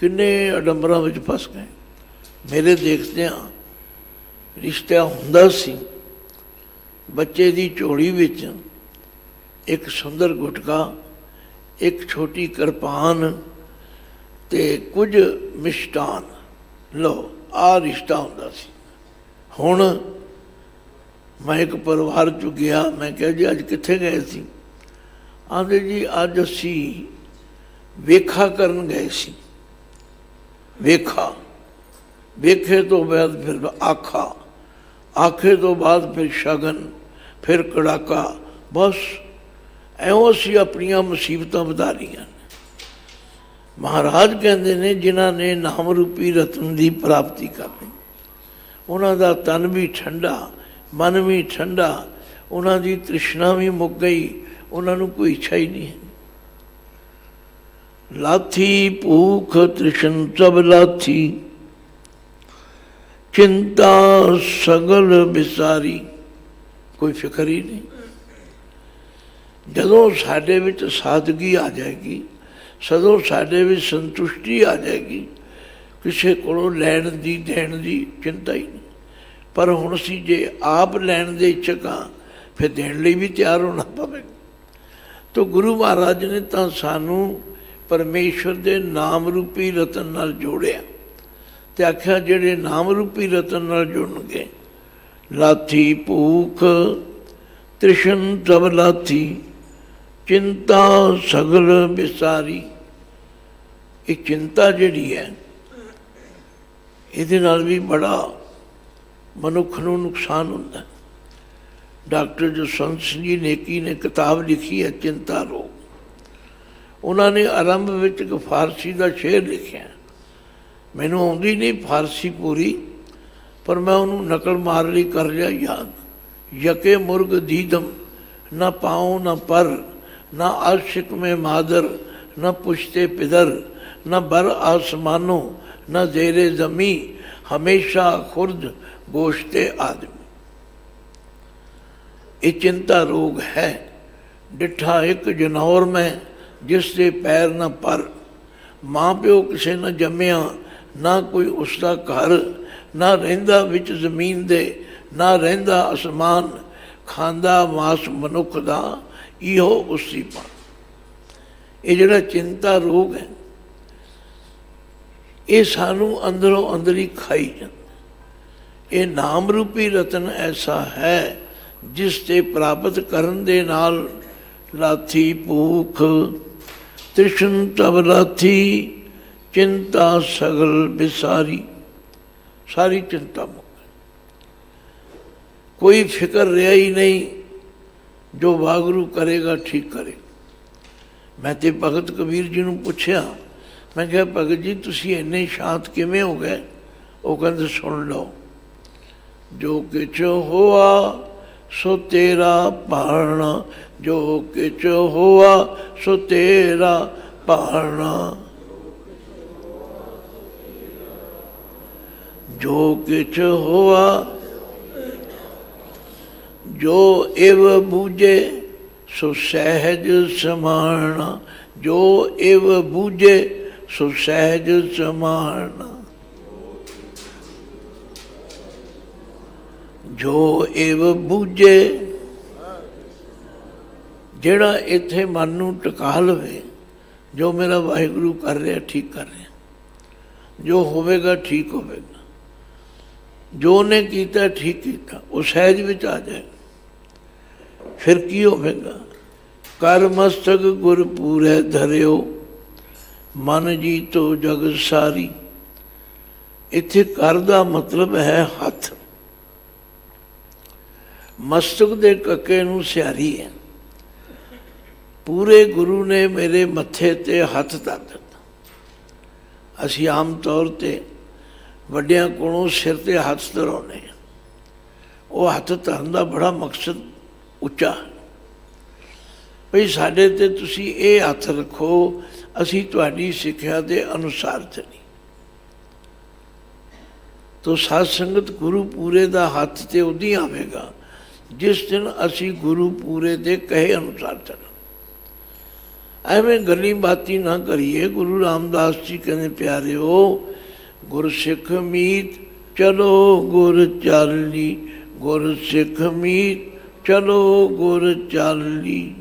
किन्ने अडंबरां विच फस गए। मेरे देखदਿਆਂ रिश्ता हुंदा सी, बच्चे की झोली विच एक सुंदर गुटका, एक छोटी किरपान ते कुछ मिष्टान, लो आ रिश्ता हुंदा सी। हुण मैं एक परिवार चो गया, मैं कहा जी अज कित्थे गए सी? आंदे जी अज असी वेखा करन गए सी। वेखा, वेखे तो बाद फिर आखा, आखे तो बाद फिर शगन, फिर कड़ाका। बस एवं असी अपनियां मुसीबतां वधा रहीआं। महाराज कहते ने जिन्हां ने नाम रूपी रतन की प्राप्ति कर ली, उन्हां दा तन भी ठंडा, मन भी ठंडा, उन्हां दी तृष्णा भी मुक गई, उन्हां नूं कोई इच्छा ही नहीं है। लाथी भूख तृष्ण सब लाथी, चिंता सगल बिसारी। कोई फिक्र ही नहीं। जदों साडे विच सादगी आ जाएगी, सदों साडे विच संतुष्टि आ जाएगी, किसी कोलों लैण दी देण दी चिंता ही नहीं। पर हुण असीं जे आप लैण दे इच्छुक हां, फिर देण लई भी तैयार होना पवेगा। तो गुरु महाराज ने तां सानू परमेश्वर दे नाम रूपी रतन नाल जोड़िया ते आख्या जिहड़े नाम रूपी रतन नाल जुड़नगे, लाथी भूख तृष्ण सब लाथी, चिंता सगल बिसारी। ये चिंता जिहड़ी है, इहदे नाल भी बड़ा मनुख नूं नुकसान हुंदा है। डॉक्टर जसवंत सिंह जी नेकी ने किताब लिखी है चिंता रोग। उन्होंने आरंभ में एक फारसी का शेर लिखा। मैनू आउंदी नहीं फारसी पूरी, पर मैं उन्होंने नकल मार ली कर लिया याद। यके मुर्ग दीदम, न पाओ न पर, न आशिक में मादर, न पुश्ते पिदर, न बर आसमानों, न जेरे जमी, हमेशा खुर्द गोश्ते आदमी। ये चिंता रोग है। डिठा एक जनौर में जिसके पैर न पर, माँ प्यो किसे न जम्मिया, ना कोई उसका घर, ना रहिंदा विच जमीन दे, ना रहिंदा आसमान, खांदा मास मनुख दा, इहो उसी पान। ये जिहड़ा चिंता रोग है, ये सानू अंदरों अंदर ही खाई जाता। ये नाम रूपी रतन ऐसा है जिसते प्राप्त करन दे नाल लाथी भूख तृष्ण तब लाथी, चिंता सगल बिसारी। सारी चिंता मुक, कोई फिक्र रहा ही नहीं। जो वागरू करेगा ठीक करे। मैं तो भगत कबीर जी ने पूछया, मैं क्या भगत जी तुसी इन्ने शांत किवें हो गए? वो कहते सुन लो, जो किच होआ सो तेरा पालना, जो किच होआ सो तेरा पालना, जो किच होआ जो एव बूझे सो सहज समाना, जो एव बूझे सो सहज समाना, जो एव बूझे। जिहड़ा इत्थे मन नूं टका लवे, जो मेरा वाहिगुरू कर रहा ठीक कर रहा, जो होवेगा ठीक होवेगा, जो ने कीता ठीक कीता, वो सहज विच आ जाएगा। फिर की होवेगा? कर मस्तक गुर पूरे धरियो, मन जी तो जग सारी। इत्थे कर दा मतलब है हथ। ਮਸਤਕ ਦੇ ਕੱਕੇ ਨੂੰ ਸਿਹਾਰੀ ਹੈ। ਪੂਰੇ ਗੁਰੂ ਨੇ ਮੇਰੇ ਮੱਥੇ ਤੇ ਹੱਥ ਧਰ ਦਿੱਤਾ। ਅਸੀਂ ਆਮ ਤੌਰ ਤੇ ਵੱਡਿਆਂ ਕੋਲੋਂ ਸਿਰ ਤੇ ਹੱਥ ਧਰਾਉਂਦੇ ਹਾਂ। ਉਹ ਹੱਥ ਧਰਨ ਦਾ ਬੜਾ ਮਕਸਦ ਉੱਚਾ ਹੈ, ਭਈ ਸਾਡੇ ਤੇ ਤੁਸੀਂ ਇਹ ਹੱਥ ਰੱਖੋ, ਅਸੀਂ ਤੁਹਾਡੀ ਸਿੱਖਿਆ ਦੇ ਅਨੁਸਾਰ ਚੱਲੀ। ਤੋ ਸਾਧ ਸੰਗਤ ਗੁਰੂ ਪੂਰੇ ਦਾ ਹੱਥ ਤੇ ਉਦੋਂ ਆਵੇਗਾ ਜਿਸ ਦਿਨ ਅਸੀਂ ਗੁਰੂ ਪੂਰੇ ਦੇ ਕਹੇ ਅਨੁਸਾਰ ਚੱਲਾਂਗੇ। ਐਵੇਂ ਗੱਲੀ ਬਾਤੀ ਨਾ ਕਰੀਏ। ਗੁਰੂ ਰਾਮਦਾਸ ਜੀ ਕਹਿੰਦੇ ਪਿਆਰਿਓ, ਗੁਰ ਸਿੱਖ ਮੀਤ ਚਲੋ ਗੁਰ ਚਾਲੀ, ਗੁਰ ਸਿੱਖ ਮੀਤ ਚਲੋ ਗੁਰ ਚਾਲੀ।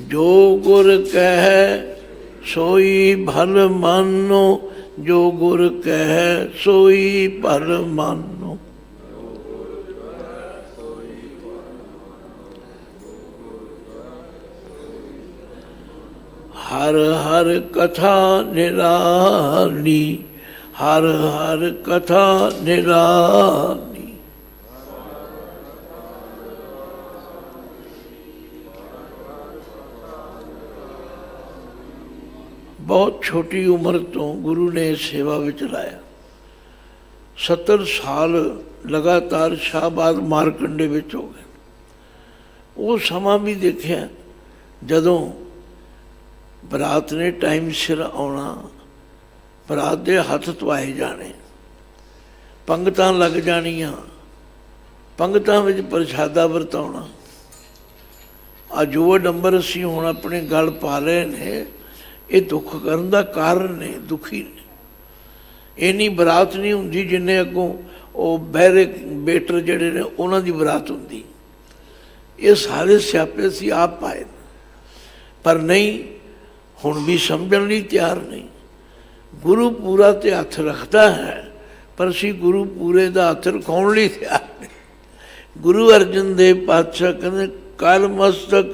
ਜੋ ਗੁਰ ਕਹਿ ਸੋਈ ਭਲ ਮਾਨੋ, ਜੋ ਗੁਰ ਕਹਿ ਸੋਈ ਭਲ ਮਾਨੋ। ਹਰ ਹਰ ਕਥਾ ਨਿਰਾਲੀ, ਹਰ ਹਰ ਕਥਾ ਨਿਰਾਲੀ। ਬਹੁਤ ਛੋਟੀ ਉਮਰ ਤੋਂ ਗੁਰੂ ਨੇ ਸੇਵਾ ਵਿੱਚ ਲਾਇਆ। 70 ਸਾਲ ਲਗਾਤਾਰ ਸ਼ਾਹਬਾਦ ਮਾਰਕੰਡੇ ਵਿੱਚ ਹੋ ਗਏ। ਉਹ ਸਮਾਂ ਵੀ ਦੇਖਿਆ ਜਦੋਂ ਬਰਾਤ ਨੇ ਟਾਈਮ ਸਿਰ ਆਉਣਾ, ਬਰਾਤ ਦੇ ਹੱਥ ਧੁਆਏ ਜਾਣੇ, ਪੰਗਤਾਂ ਲੱਗ ਜਾਣੀਆਂ, ਪੰਗਤਾਂ ਵਿੱਚ ਪ੍ਰਸ਼ਾਦਾ ਵਰਤਾਉਣਾ। ਆ ਜੋ ਡੰਬਰ ਅਸੀਂ ਹੁਣ ਆਪਣੇ ਗਲ ਪਾ ਲਏ ਨੇ, ਇਹ ਦੁੱਖ ਕਰਨ ਦਾ ਕਾਰਨ ਨੇ, ਦੁਖੀ ਨੇ। ਇੰਨੀ ਬਰਾਤ ਨਹੀਂ ਹੁੰਦੀ ਜਿੰਨੇ ਅੱਗੋਂ ਉਹ ਬਹਿਰੇ ਬੇਟਰ ਜਿਹੜੇ ਨੇ ਉਹਨਾਂ ਦੀ ਬਰਾਤ ਹੁੰਦੀ। ਇਹ ਸਾਰੇ ਸਿਆਪੇ ਅਸੀਂ ਆਪ ਪਾਏ, ਪਰ ਨਹੀਂ, ਹੁਣ ਵੀ ਸਮਝਣ ਲਈ ਤਿਆਰ ਨਹੀਂ। ਗੁਰੂ ਪੂਰਾ ਤੇ ਹੱਥ ਰੱਖਦਾ ਹੈ, ਪਰ ਅਸੀਂ ਗੁਰੂ ਪੂਰੇ ਦਾ ਹੱਥ ਰਖਾਉਣ ਲਈ ਤਿਆਰ ਨਹੀਂ। ਗੁਰੂ ਅਰਜਨ ਦੇਵ ਪਾਤਸ਼ਾਹ ਕਹਿੰਦੇ, ਕਲ ਮਸਤਕ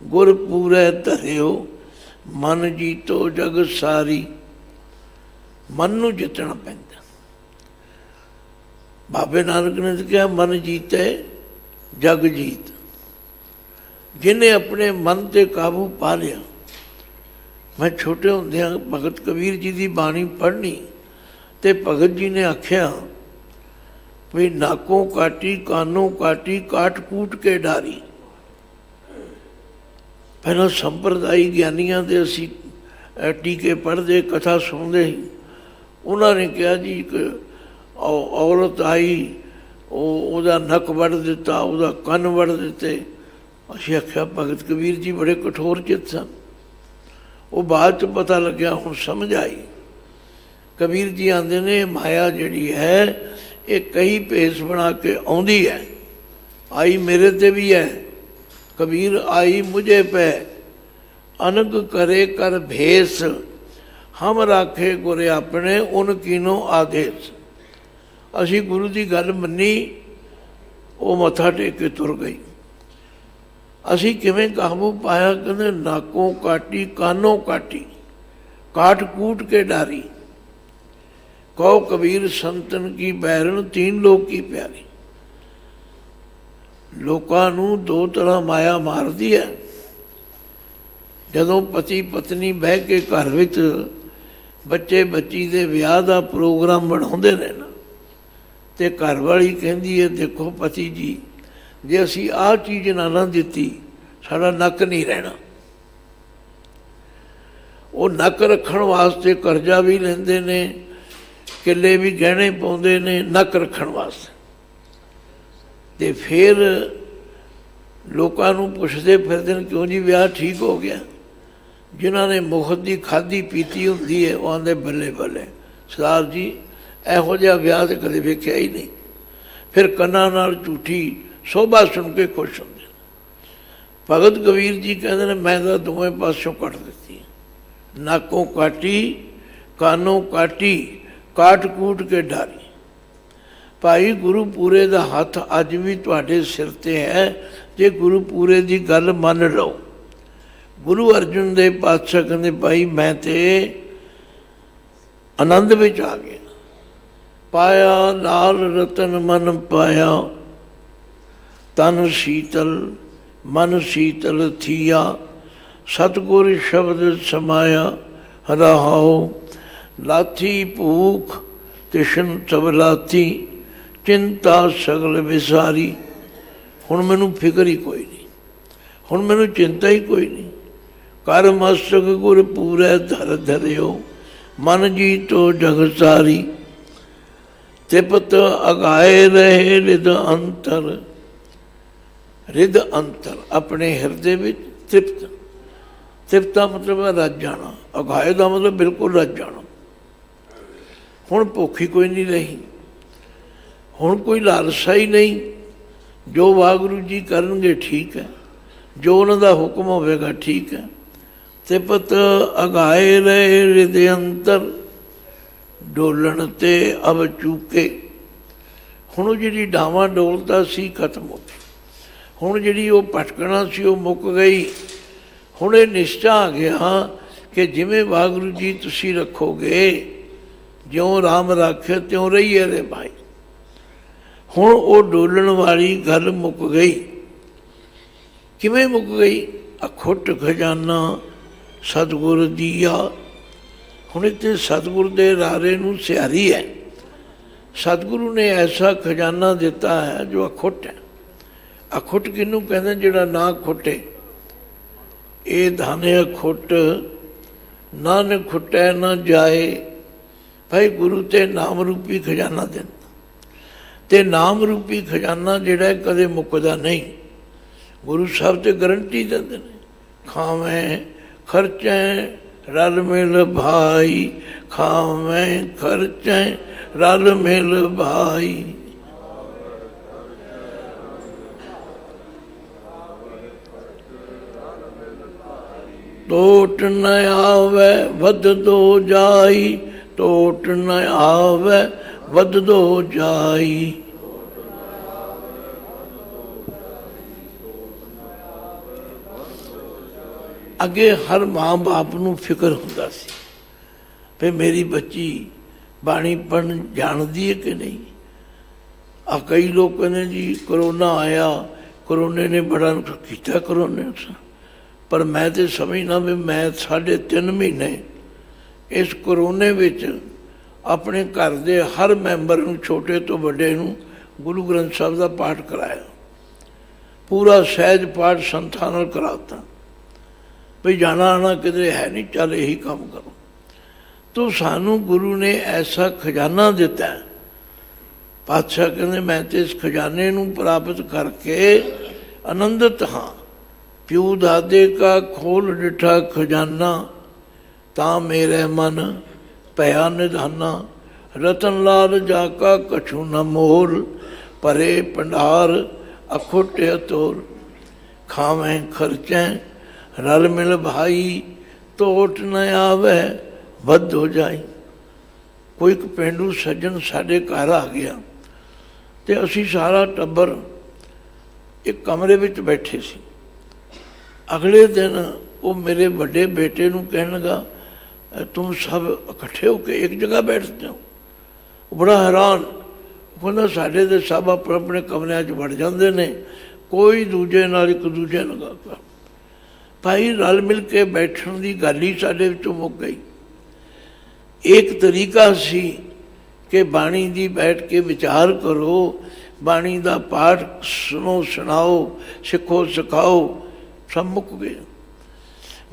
ਗੁਰ ਪੂਰੇ ਧਰਿਓ, ਮਨ ਜੀਤੋ ਜਗ ਸਾਰੀ। ਮਨ ਨੂੰ ਜਿੱਤਣਾ ਪੈਂਦਾ। ਬਾਬੇ ਨਾਨਕ ਨੇ ਕਿਹਾ, ਮਨ ਜੀਤੇ ਜਗ ਜੀਤ। ਜਿਹਨੇ ਆਪਣੇ ਮਨ ਤੇ ਕਾਬੂ ਪਾ ਲਿਆ। ਮੈਂ ਛੋਟੇ ਹੁੰਦਿਆਂ ਭਗਤ ਕਬੀਰ ਜੀ ਦੀ ਬਾਣੀ ਪੜ੍ਹਨੀ ਤੇ ਭਗਤ ਜੀ ਨੇ ਆਖਿਆ ਵੀ ਨਾਕੋਂ ਕਾਟੀ ਕਾਨੋਂ ਕਾਟੀ, ਕਾਟ ਕੂਟ ਕੇ ਡਾਰੀ। ਪਹਿਲਾਂ ਸੰਪਰਦਾਈ ਗਿਆਨੀਆਂ ਦੇ ਅਸੀਂ ਟੀਕੇ ਪੜ੍ਹਦੇ, ਕਥਾ ਸੁਣਦੇ ਸੀ। ਉਹਨਾਂ ਨੇ ਕਿਹਾ ਜੀ ਇੱਕ ਔਰਤ ਆਈ, ਉਹਦਾ ਨੱਕ ਵੱਢ ਦਿੱਤਾ, ਉਹਦਾ ਕੰਨ ਵੱਢ ਦਿੱਤੇ। ਅਸੀਂ ਆਖਿਆ ਭਗਤ ਕਬੀਰ ਜੀ ਬੜੇ ਕਠੋਰ ਚਿੱਤ ਸਨ। ਉਹ ਬਾਅਦ 'ਚ ਪਤਾ ਲੱਗਿਆ, ਹੁਣ ਸਮਝ ਆਈ। ਕਬੀਰ ਜੀ ਆਂਦੇ ਨੇ, ਮਾਇਆ ਜਿਹੜੀ ਹੈ ਇਹ ਕਈ ਭੇਸ ਬਣਾ ਕੇ ਆਉਂਦੀ ਹੈ। ਆਈ ਮੇਰੇ 'ਤੇ ਵੀ ਹੈ। ਕਬੀਰ ਆਈ ਮੁਝੇ ਪੈ, ਅਨਗ ਕਰੇ ਕਰ ਭੇਸ, ਹਮ ਰਾਖੇ ਗੁਰ ਆਪਣੇ, ਉਨ ਕੀਨੋ ਆਦੇਸ। ਅਸੀਂ ਗੁਰੂ ਦੀ ਗੱਲ ਮੰਨੀ, ਉਹ ਮੱਥਾ ਟੇਕ ਕੇ ਤੁਰ ਗਈ। ਅਸੀਂ ਕਿਵੇਂ ਕਾਬੂ ਪਾਇਆ? ਕਹਿੰਦੇ ਨਾਕੋਂ ਕਾਟੀ ਕਾਨੋਂ ਕਾਟੀ, ਕਾਟ ਕੂਟ ਕੇ ਡਾਰੀ। ਕਹੋ ਕਬੀਰ ਸੰਤਨ ਕੀ ਬੈਰਨ, ਤੀਨ ਲੋਕ ਕੀ ਪਿਆਰੀ। ਲੋਕਾਂ ਨੂੰ ਦੋ ਤਰ੍ਹਾਂ ਮਾਇਆ ਮਾਰਦੀ ਹੈ। ਜਦੋਂ ਪਤੀ ਪਤਨੀ ਬਹਿ ਕੇ ਘਰ ਵਿੱਚ ਬੱਚੇ ਬੱਚੀ ਦੇ ਵਿਆਹ ਦਾ ਪ੍ਰੋਗਰਾਮ ਬਣਾਉਂਦੇ ਨੇ ਨਾ, ਤੇ ਘਰ ਵਾਲੀ ਕਹਿੰਦੀ ਹੈ, ਦੇਖੋ ਪਤੀ ਜੀ, ਜੇ ਅਸੀਂ ਆਹ ਚੀਜ਼ ਨਾ ਦਿੱਤੀ ਸਾਡਾ ਨੱਕ ਨਹੀਂ ਰਹਿਣਾ। ਉਹ ਨੱਕ ਰੱਖਣ ਵਾਸਤੇ ਕਰਜ਼ਾ ਵੀ ਲੈਂਦੇ ਨੇ, ਕਿੱਲੇ ਵੀ ਗਹਿਣੇ ਪਾਉਂਦੇ ਨੇ ਨੱਕ ਰੱਖਣ ਵਾਸਤੇ। ਤੇ ਫਿਰ ਲੋਕਾਂ ਨੂੰ ਪੁੱਛਦੇ ਫਿਰਦੇ ਨੇ, ਕਿਉਂ ਜੀ ਵਿਆਹ ਠੀਕ ਹੋ ਗਿਆ? ਜਿਨ੍ਹਾਂ ਨੇ ਮੁਫਤ ਦੀ ਖਾਧੀ ਪੀਤੀ ਹੁੰਦੀ ਹੈ ਉਹ ਆਂਦੇ ਬੱਲੇ ਬੱਲੇ ਸਰਦਾਰ ਜੀ, ਇਹੋ ਜਿਹਾ ਵਿਆਹ ਤਾਂ ਕਦੇ ਵੇਖਿਆ ਹੀ ਨਹੀਂ। ਫਿਰ ਕੰਨਾਂ ਨਾਲ ਝੂਠੀ ਸੋਭਾ ਸੁਣ ਕੇ ਖੁਸ਼ ਹੁੰਦੇ। ਭਗਤ ਕਬੀਰ ਜੀ ਕਹਿੰਦੇ ਨੇ, ਮੈਂ ਤਾਂ ਦੋਵੇਂ ਪਾਸਿਓਂ ਕੱਟ ਦਿੱਤੀ। ਨਾਕੋਂ ਕਾਟੀ ਕਾਨੋਂ ਕਾਟੀ, ਕਾਟ ਕੂਟ ਕੇ ਡਾਰੀ। ਭਾਈ ਗੁਰੂ ਪੂਰੇ ਦਾ ਹੱਥ ਅੱਜ ਵੀ ਤੁਹਾਡੇ ਸਿਰ 'ਤੇ ਹੈ, ਜੇ ਗੁਰੂ ਪੂਰੇ ਦੀ ਗੱਲ ਮੰਨ ਲਓ। ਗੁਰੂ ਅਰਜਨ ਦੇਵ ਪਾਤਸ਼ਾਹ ਕਹਿੰਦੇ, ਭਾਈ ਮੈਂ ਤੇ ਆਨੰਦ ਵਿੱਚ ਆ ਗਿਆ। ਪਾਇਆ ਲਾਲ ਰਤਨ ਮਨ ਪਾਇਆ, ਤਨ ਸੀਤਲ ਮਨ ਸੀਤਲ ਥੀਆ, ਸਤਿਗੁਰ ਸ਼ਬਦ ਸਮਾਇਆ ਰਹਾਉ। ਲਾਥੀ ਭੂਖ ਤਿਸ਼ਨ ਸਭ ਲਾਥੀ, ਚਿੰਤਾ ਸਗਲ ਵਿਸਾਰੀ। ਹੁਣ ਮੈਨੂੰ ਫਿਕਰ ਹੀ ਕੋਈ ਨਹੀਂ, ਹੁਣ ਮੈਨੂੰ ਚਿੰਤਾ ਹੀ ਕੋਈ ਨਹੀਂ। ਕਰ ਮਸਤਕ ਗੁਰ ਪੂਰੈ ਧਰ ਧਰਿਓ, ਮਨ ਜੀਤੋ ਜਗ ਸਾਰੀ। ਤ੍ਰਿਪਤ ਅਗਾਏ ਰਹੇ ਰਿਦ ਅੰਤਰ, ਰਿਦ ਅੰਤਰ ਆਪਣੇ ਹਿਰਦੇ ਵਿੱਚ ਤ੍ਰਿਪਤ। ਤ੍ਰਿਪਤ ਦਾ ਮਤਲਬ ਹੈ ਰੱਜ ਜਾਣਾ, ਅਗਾਏ ਦਾ ਮਤਲਬ ਬਿਲਕੁਲ ਰੱਜ ਜਾਣਾ। ਹੁਣ ਭੁੱਖ ਹੀ ਕੋਈ ਨਹੀਂ ਰਹੀ, ਹੁਣ ਕੋਈ ਲਾਲਸਾ ਹੀ ਨਹੀਂ। ਜੋ ਵਾਹਿਗੁਰੂ ਜੀ ਕਰਨਗੇ ਠੀਕ ਹੈ, ਜੋ ਉਹਨਾਂ ਦਾ ਹੁਕਮ ਹੋਵੇਗਾ ਠੀਕ ਹੈ। ਤ੍ਰਿਪਤ ਅਗਾਏ ਰਹੇ ਰਿਦ ਅੰਤਰ, ਡੋਲਣ ਤੇ ਅਬ ਚੂਕੇ। ਹੁਣ ਉਹ ਜਿਹੜੀ ਡਾਵਾਂ ਡੋਲਦਾ ਸੀ ਖਤਮ ਹੋ ਗਈ, ਹੁਣ ਜਿਹੜੀ ਉਹ ਭਟਕਣਾ ਸੀ ਉਹ ਮੁੱਕ ਗਈ। ਹੁਣ ਇਹ ਨਿਸ਼ਚਾ ਆ ਗਿਆ ਕਿ ਜਿਵੇਂ ਵਾਹਿਗੁਰੂ ਜੀ ਤੁਸੀਂ ਰੱਖੋਗੇ, ਜਿਉਂ ਰਾਮ ਰਾਖੇ ਤਿਉਂ ਰਹੀਏ ਰੇ ਭਾਈ। ਹੁਣ ਉਹ ਡੋਲਣ ਵਾਲੀ ਗੱਲ ਮੁੱਕ ਗਈ। ਕਿਵੇਂ ਮੁੱਕ ਗਈ? ਅਖੁੱਟ ਖਜ਼ਾਨਾ ਸਤਿਗੁਰ ਦੀਆ। ਹੁਣ ਇੱਥੇ ਸਤਿਗੁਰ ਦੇ ਰਾਰੇ ਨੂੰ ਸਿਹਾਰੀ ਹੈ। ਸਤਿਗੁਰੂ ਨੇ ਐਸਾ ਖਜ਼ਾਨਾ ਦਿੱਤਾ ਹੈ ਜੋ ਅਖੁੱਟ ਹੈ। ਅਖੁੱਟ ਕਿਹਨੂੰ ਕਹਿੰਦੇ? ਜਿਹੜਾ ਨਾ ਖੁੱਟੇ। ਇਹ ਧਨ ਅਖੁੱਟ, ਨਾਨਕ ਖੁੱਟੈ ਨਾ ਜਾਏ। ਭਾਈ ਗੁਰੂ ਤੇ ਨਾਮ ਰੂਪੀ ਖਜ਼ਾਨਾ ਦਿੰਦਾ, ਤੇ ਨਾਮ ਰੂਪੀ ਖਜ਼ਾਨਾ ਜਿਹੜਾ ਕਦੇ ਮੁੱਕਦਾ ਨਹੀਂ। ਗੁਰੂ ਸਾਹਿਬ ਤੇ ਗਰੰਟੀ ਦਿੰਦੇ ਨੇ, ਖਾਵੇਂ ਖਰਚੈ ਰਲ ਮਿਲ ਭਾਈ, ਖਾਵੇਂ ਖਰਚੈ ਰਲ ਮਿਲ ਭਾਈ। ਟੋਟ ਨ ਆਵੇ ਵੱਧਦੋ ਜਾਈ, ਟੋਟ ਨ ਆਵੇ ਵੱਧਦੋ ਜਾਈ। ਅੱਗੇ ਹਰ ਮਾਂ ਬਾਪ ਨੂੰ ਫਿਕਰ ਹੁੰਦਾ ਸੀ ਵੀ ਮੇਰੀ ਬੱਚੀ ਬਾਣੀ ਪੜ੍ਹਨ ਜਾਣਦੀ ਹੈ ਕਿ ਨਹੀਂ। ਆ ਕਈ ਲੋਕ ਕਹਿੰਦੇ ਜੀ ਕਰੋਨਾ ਆਇਆ, ਕਰੋਨੇ ਨੇ ਬੜਾ ਕੀਤਾ ਕਰੋਨੇ। ਪਰ ਮੈਂ ਤਾਂ ਸਮਝਦਾ ਵੀ ਮੈਂ 3.5 ਮਹੀਨੇ ਇਸ ਕਰੋਨੇ ਵਿੱਚ ਆਪਣੇ ਘਰ ਦੇ ਹਰ ਮੈਂਬਰ ਨੂੰ, ਛੋਟੇ ਤੋਂ ਵੱਡੇ ਨੂੰ, ਗੁਰੂ ਗ੍ਰੰਥ ਸਾਹਿਬ ਦਾ ਪਾਠ ਕਰਾਇਆ। ਪੂਰਾ ਸਹਿਜ ਪਾਠ ਸੰਤਾਂ ਨਾਲ ਕਰਾਤਾ ਵੀ ਜਾਣਾ ਆਣਾ ਕਿਧਰੇ ਹੈ ਨਹੀਂ, ਚੱਲ ਇਹੀ ਕੰਮ ਕਰੋ। ਤੋ ਸਾਨੂੰ ਗੁਰੂ ਨੇ ਐਸਾ ਖਜ਼ਾਨਾ ਦਿੱਤਾ। ਪਾਤਸ਼ਾਹ ਕਹਿੰਦੇ ਮੈਂ ਤੇ ਇਸ ਖਜ਼ਾਨੇ ਨੂੰ ਪ੍ਰਾਪਤ ਕਰਕੇ ਆਨੰਦਿਤ ਹਾਂ। ਪਿਉ ਦਾਦੇ ਕਾ ਖੋਲ ਡਿਠਾ ਖਜ਼ਾਨਾ, ਤਾਂ ਮੇਰੇ ਮਨ ਭਇਆ ਨਿਧਾਨਾ। ਰਤਨ ਲਾਲ ਜਾ ਕਾ ਕਛੂ ਨ ਮੋਲ, ਭਰੇ ਭੰਡਾਰ ਅਖੁੱਟ ਅਤੋਲ। ਖਾਵੇਂ ਖਰਚੈ ਰਲ ਮਿਲ ਭਾਈ, ਟੋਟ ਨ ਆਵੇ ਵੱਧ ਹੋ ਜਾਈ। ਕੋਈ ਇੱਕ ਪੇਂਡੂ ਸੱਜਣ ਸਾਡੇ ਘਰ ਆ ਗਿਆ ਤੇ ਅਸੀਂ ਸਾਰਾ ਟੱਬਰ ਇੱਕ ਕਮਰੇ ਵਿੱਚ ਬੈਠੇ ਸੀ। ਅਗਲੇ ਦਿਨ ਉਹ ਮੇਰੇ ਵੱਡੇ ਬੇਟੇ ਨੂੰ ਕਹਿਣ ਲੱਗਾ, ਤੁਮ ਸਭ ਇਕੱਠੇ ਹੋ ਕੇ ਇੱਕ ਜਗ੍ਹਾ ਬੈਠਦੇ ਹੋ। ਉਹ ਬੜਾ ਹੈਰਾਨ, ਉਹ ਕਹਿੰਦਾ ਸਾਡੇ ਤਾਂ ਸਭ ਆਪਣੇ ਆਪਣੇ ਕਮਰਿਆਂ 'ਚ ਵੜ ਜਾਂਦੇ ਨੇ, ਕੋਈ ਦੂਜੇ ਨਾਲ ਇੱਕ ਦੂਜੇ ਨਾਲ। ਭਾਈ ਰਲ ਮਿਲ ਕੇ ਬੈਠਣ ਦੀ ਗੱਲ ਹੀ ਸਾਡੇ ਵਿੱਚੋਂ ਮੁੱਕ ਗਈ। ਇੱਕ ਤਰੀਕਾ ਸੀ ਕਿ ਬਾਣੀ ਦੀ ਬੈਠ ਕੇ ਵਿਚਾਰ ਕਰੋ, ਬਾਣੀ ਦਾ ਪਾਠ ਸੁਣੋ, ਸੁਣਾਓ, ਸਿੱਖੋ, ਸਿਖਾਓ। ਸਭ ਮੁੱਕ ਗਏ।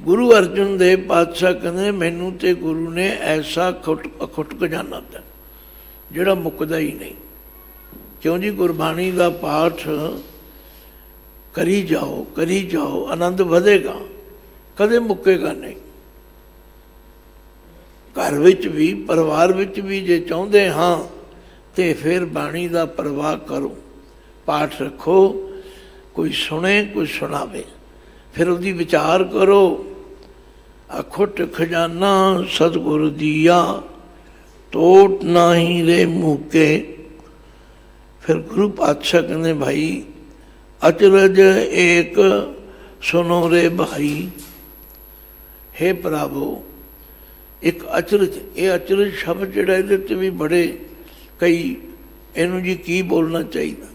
ਗੁਰੂ ਅਰਜਨ ਦੇਵ ਪਾਤਸ਼ਾਹ ਕਹਿੰਦੇ ਮੈਨੂੰ ਤੇ ਗੁਰੂ ਨੇ ਐਸਾ ਅਖੁੱਟ ਖਜ਼ਾਨਾ ਦਿੱਤਾ ਜਿਹੜਾ ਮੁੱਕਦਾ ਹੀ ਨਹੀਂ। ਕਿਉਂ ਜੀ? ਗੁਰਬਾਣੀ ਦਾ ਪਾਠ ਕਰੀ ਜਾਓ, ਕਰੀ ਜਾਓ, ਆਨੰਦ ਵਧੇਗਾ, ਕਦੇ ਮੁੱਕੇਗਾ ਨਹੀਂ। ਘਰ ਵਿੱਚ ਵੀ, ਪਰਿਵਾਰ ਵਿੱਚ ਵੀ ਜੇ ਚਾਹੁੰਦੇ ਹਾਂ ਤੇ ਫਿਰ ਬਾਣੀ ਦਾ ਪ੍ਰਵਾਹ ਕਰੋ, ਪਾਠ ਰੱਖੋ, ਕੋਈ ਸੁਣੇ, ਕੋਈ ਸੁਣਾਵੇ, ਫਿਰ ਉਹਦੀ ਵਿਚਾਰ ਕਰੋ। ਅਖੁੱਟ ਖਜ਼ਾਨਾ ਸਤਿਗੁਰ ਦੀਆ, ਟੋਟ ਨਾਹੀ ਰੇ ਮੁਕੇ। ਫਿਰ ਗੁਰੂ ਪਾਤਸ਼ਾਹ ਕਹਿੰਦੇ ਭਾਈ ਅਚਰਜ ਏਕ ਸੁਨੋ ਰੇ ਭਾਈ। हे प्रभु, एक अचरज, ये अचरज शब्द जिहड़ा इहदे ते भी बड़े कई इनू जी की बोलना चाहिए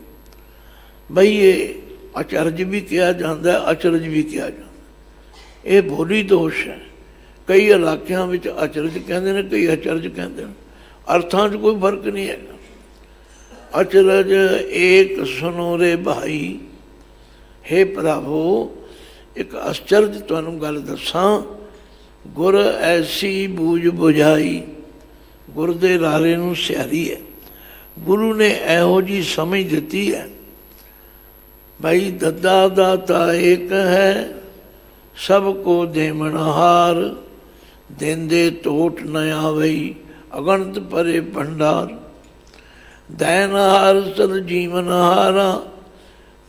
बई ये अचरज भी कहा जाता है, अचरज भी कहा जाता, ये बोली दोष है। कई इलाकों में अचरज कहते हैं, कई अचरज कहते हैं, अर्थां च कोई फर्क नहीं है। अचरज एक सुनो रे भाई, हे भरावो एक आश्चर्य तुहानूं गल दसां, गुर ऐसी बूझ बुझाई, गुर दे लारे नूं सियारी है, गुरु ने इहो जी समझ दिती है भाई दद्दा दाता एक है, सबको देवनहार, देंदे टोट न आवई, अगणत परे भंडार, दैनहार सद जीवनहारा,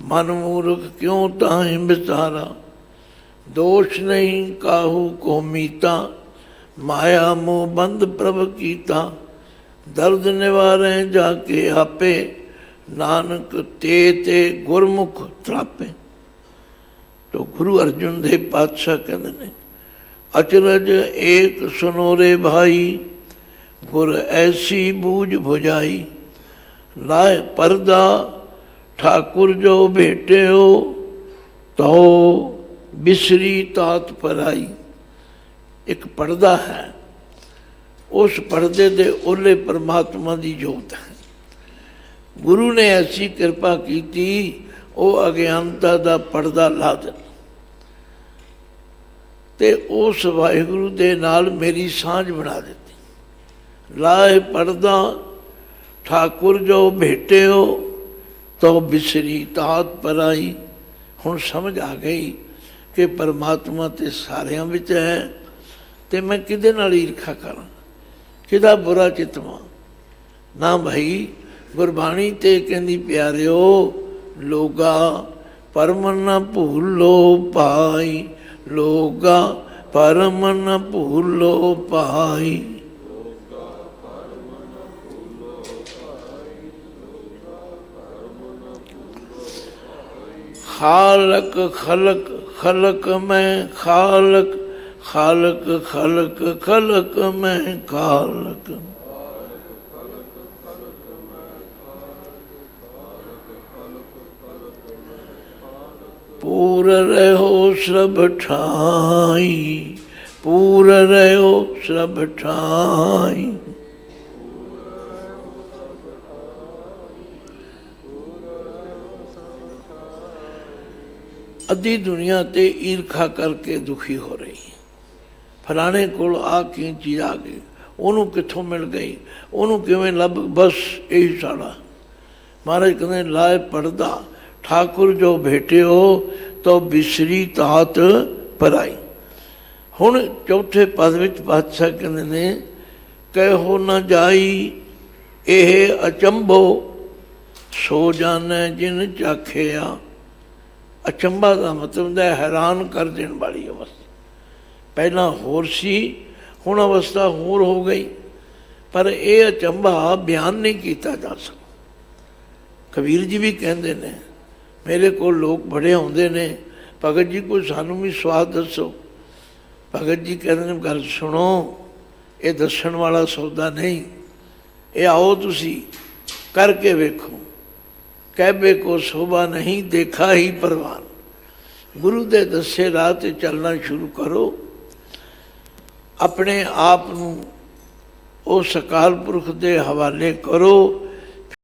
मन मूर्ख क्यों ताहि बिसारा, दोष नहीं काहू को मीता, माया मोह बंद प्रभ कीता, दर्द निवारे जाके आपे, नानक ते ते गुरमुख त्रापे। तो गुरु अर्जुन देव पातशाह कहते हैं अचरज एक सुनो रे भाई, गुर ऐसी बूझ बुझाई, लाए पर्दा ठाकुर जो भेटे हो, तो बिसरी तात पराई। एक पर्दा है, उस पर्दे दे ओले परमात्मा की जोत है। गुरु ने ऐसी कृपा की थी, वो अज्ञानता का पर्दा ला दिता ते उस वाहिगुरु दे नाल मेरी सांझ बना दी। लाए पर्दा ठाकुर जो भेटे हो, तो बिसरी तात पराई। हुण समझ आ गई कि परमात्मा ते सारियां विच है, ते मैं किहदे नाल ईर्खा करां, किहदा बुरा चितवां ना। भाई गुरबाणी ते कहंदी प्यारिओ, लोगा परम न भूलो पाई, लोगा परम न भूलो पाई। खालक खलक खलक में खालक, खालक खलक खलक में खालक। पूर रहो सब ठाई, पूर रहो सब ठाई। अद्धी दुनिया ते ईर्खा करके दुखी हो रही है। फलाने कोल आ की चीज़ आ गई, ਉਹਨੂੰ कितों मिल गई, ਉਹਨੂੰ किवें लभ, बस यही साड़ा। महाराज कहते लाए पर्दा ठाकुर जो भेटे हो, तो बिसरी तात पराई। हुण चौथे पद विच पातशाह कहते ने कहो न जाई यह अचंभो, सो जाने जिन चाखिया। अचंभा का मतलब है हैरान कर देने वाली अवस्था। पहला होर सी, हुण अवस्था होर हो गई, पर यह अचंभा बयान नहीं किया जा सकता। कबीर जी भी कहते ने, मेरे को लोग बड़े आते ने, भगत जी कोई सानू भी स्वाद दसो। भगत जी कहते हैं गल सुनो, ये दसन वाला सौदा नहीं, ये आओ तुसी करके वेखो। कहबे को शोभा नहीं, देखा ही परवान। गुरु दे दसे राह ते चलना शुरू करो। अपने आप नूं उस अकाल पुरख दे हवाले करो।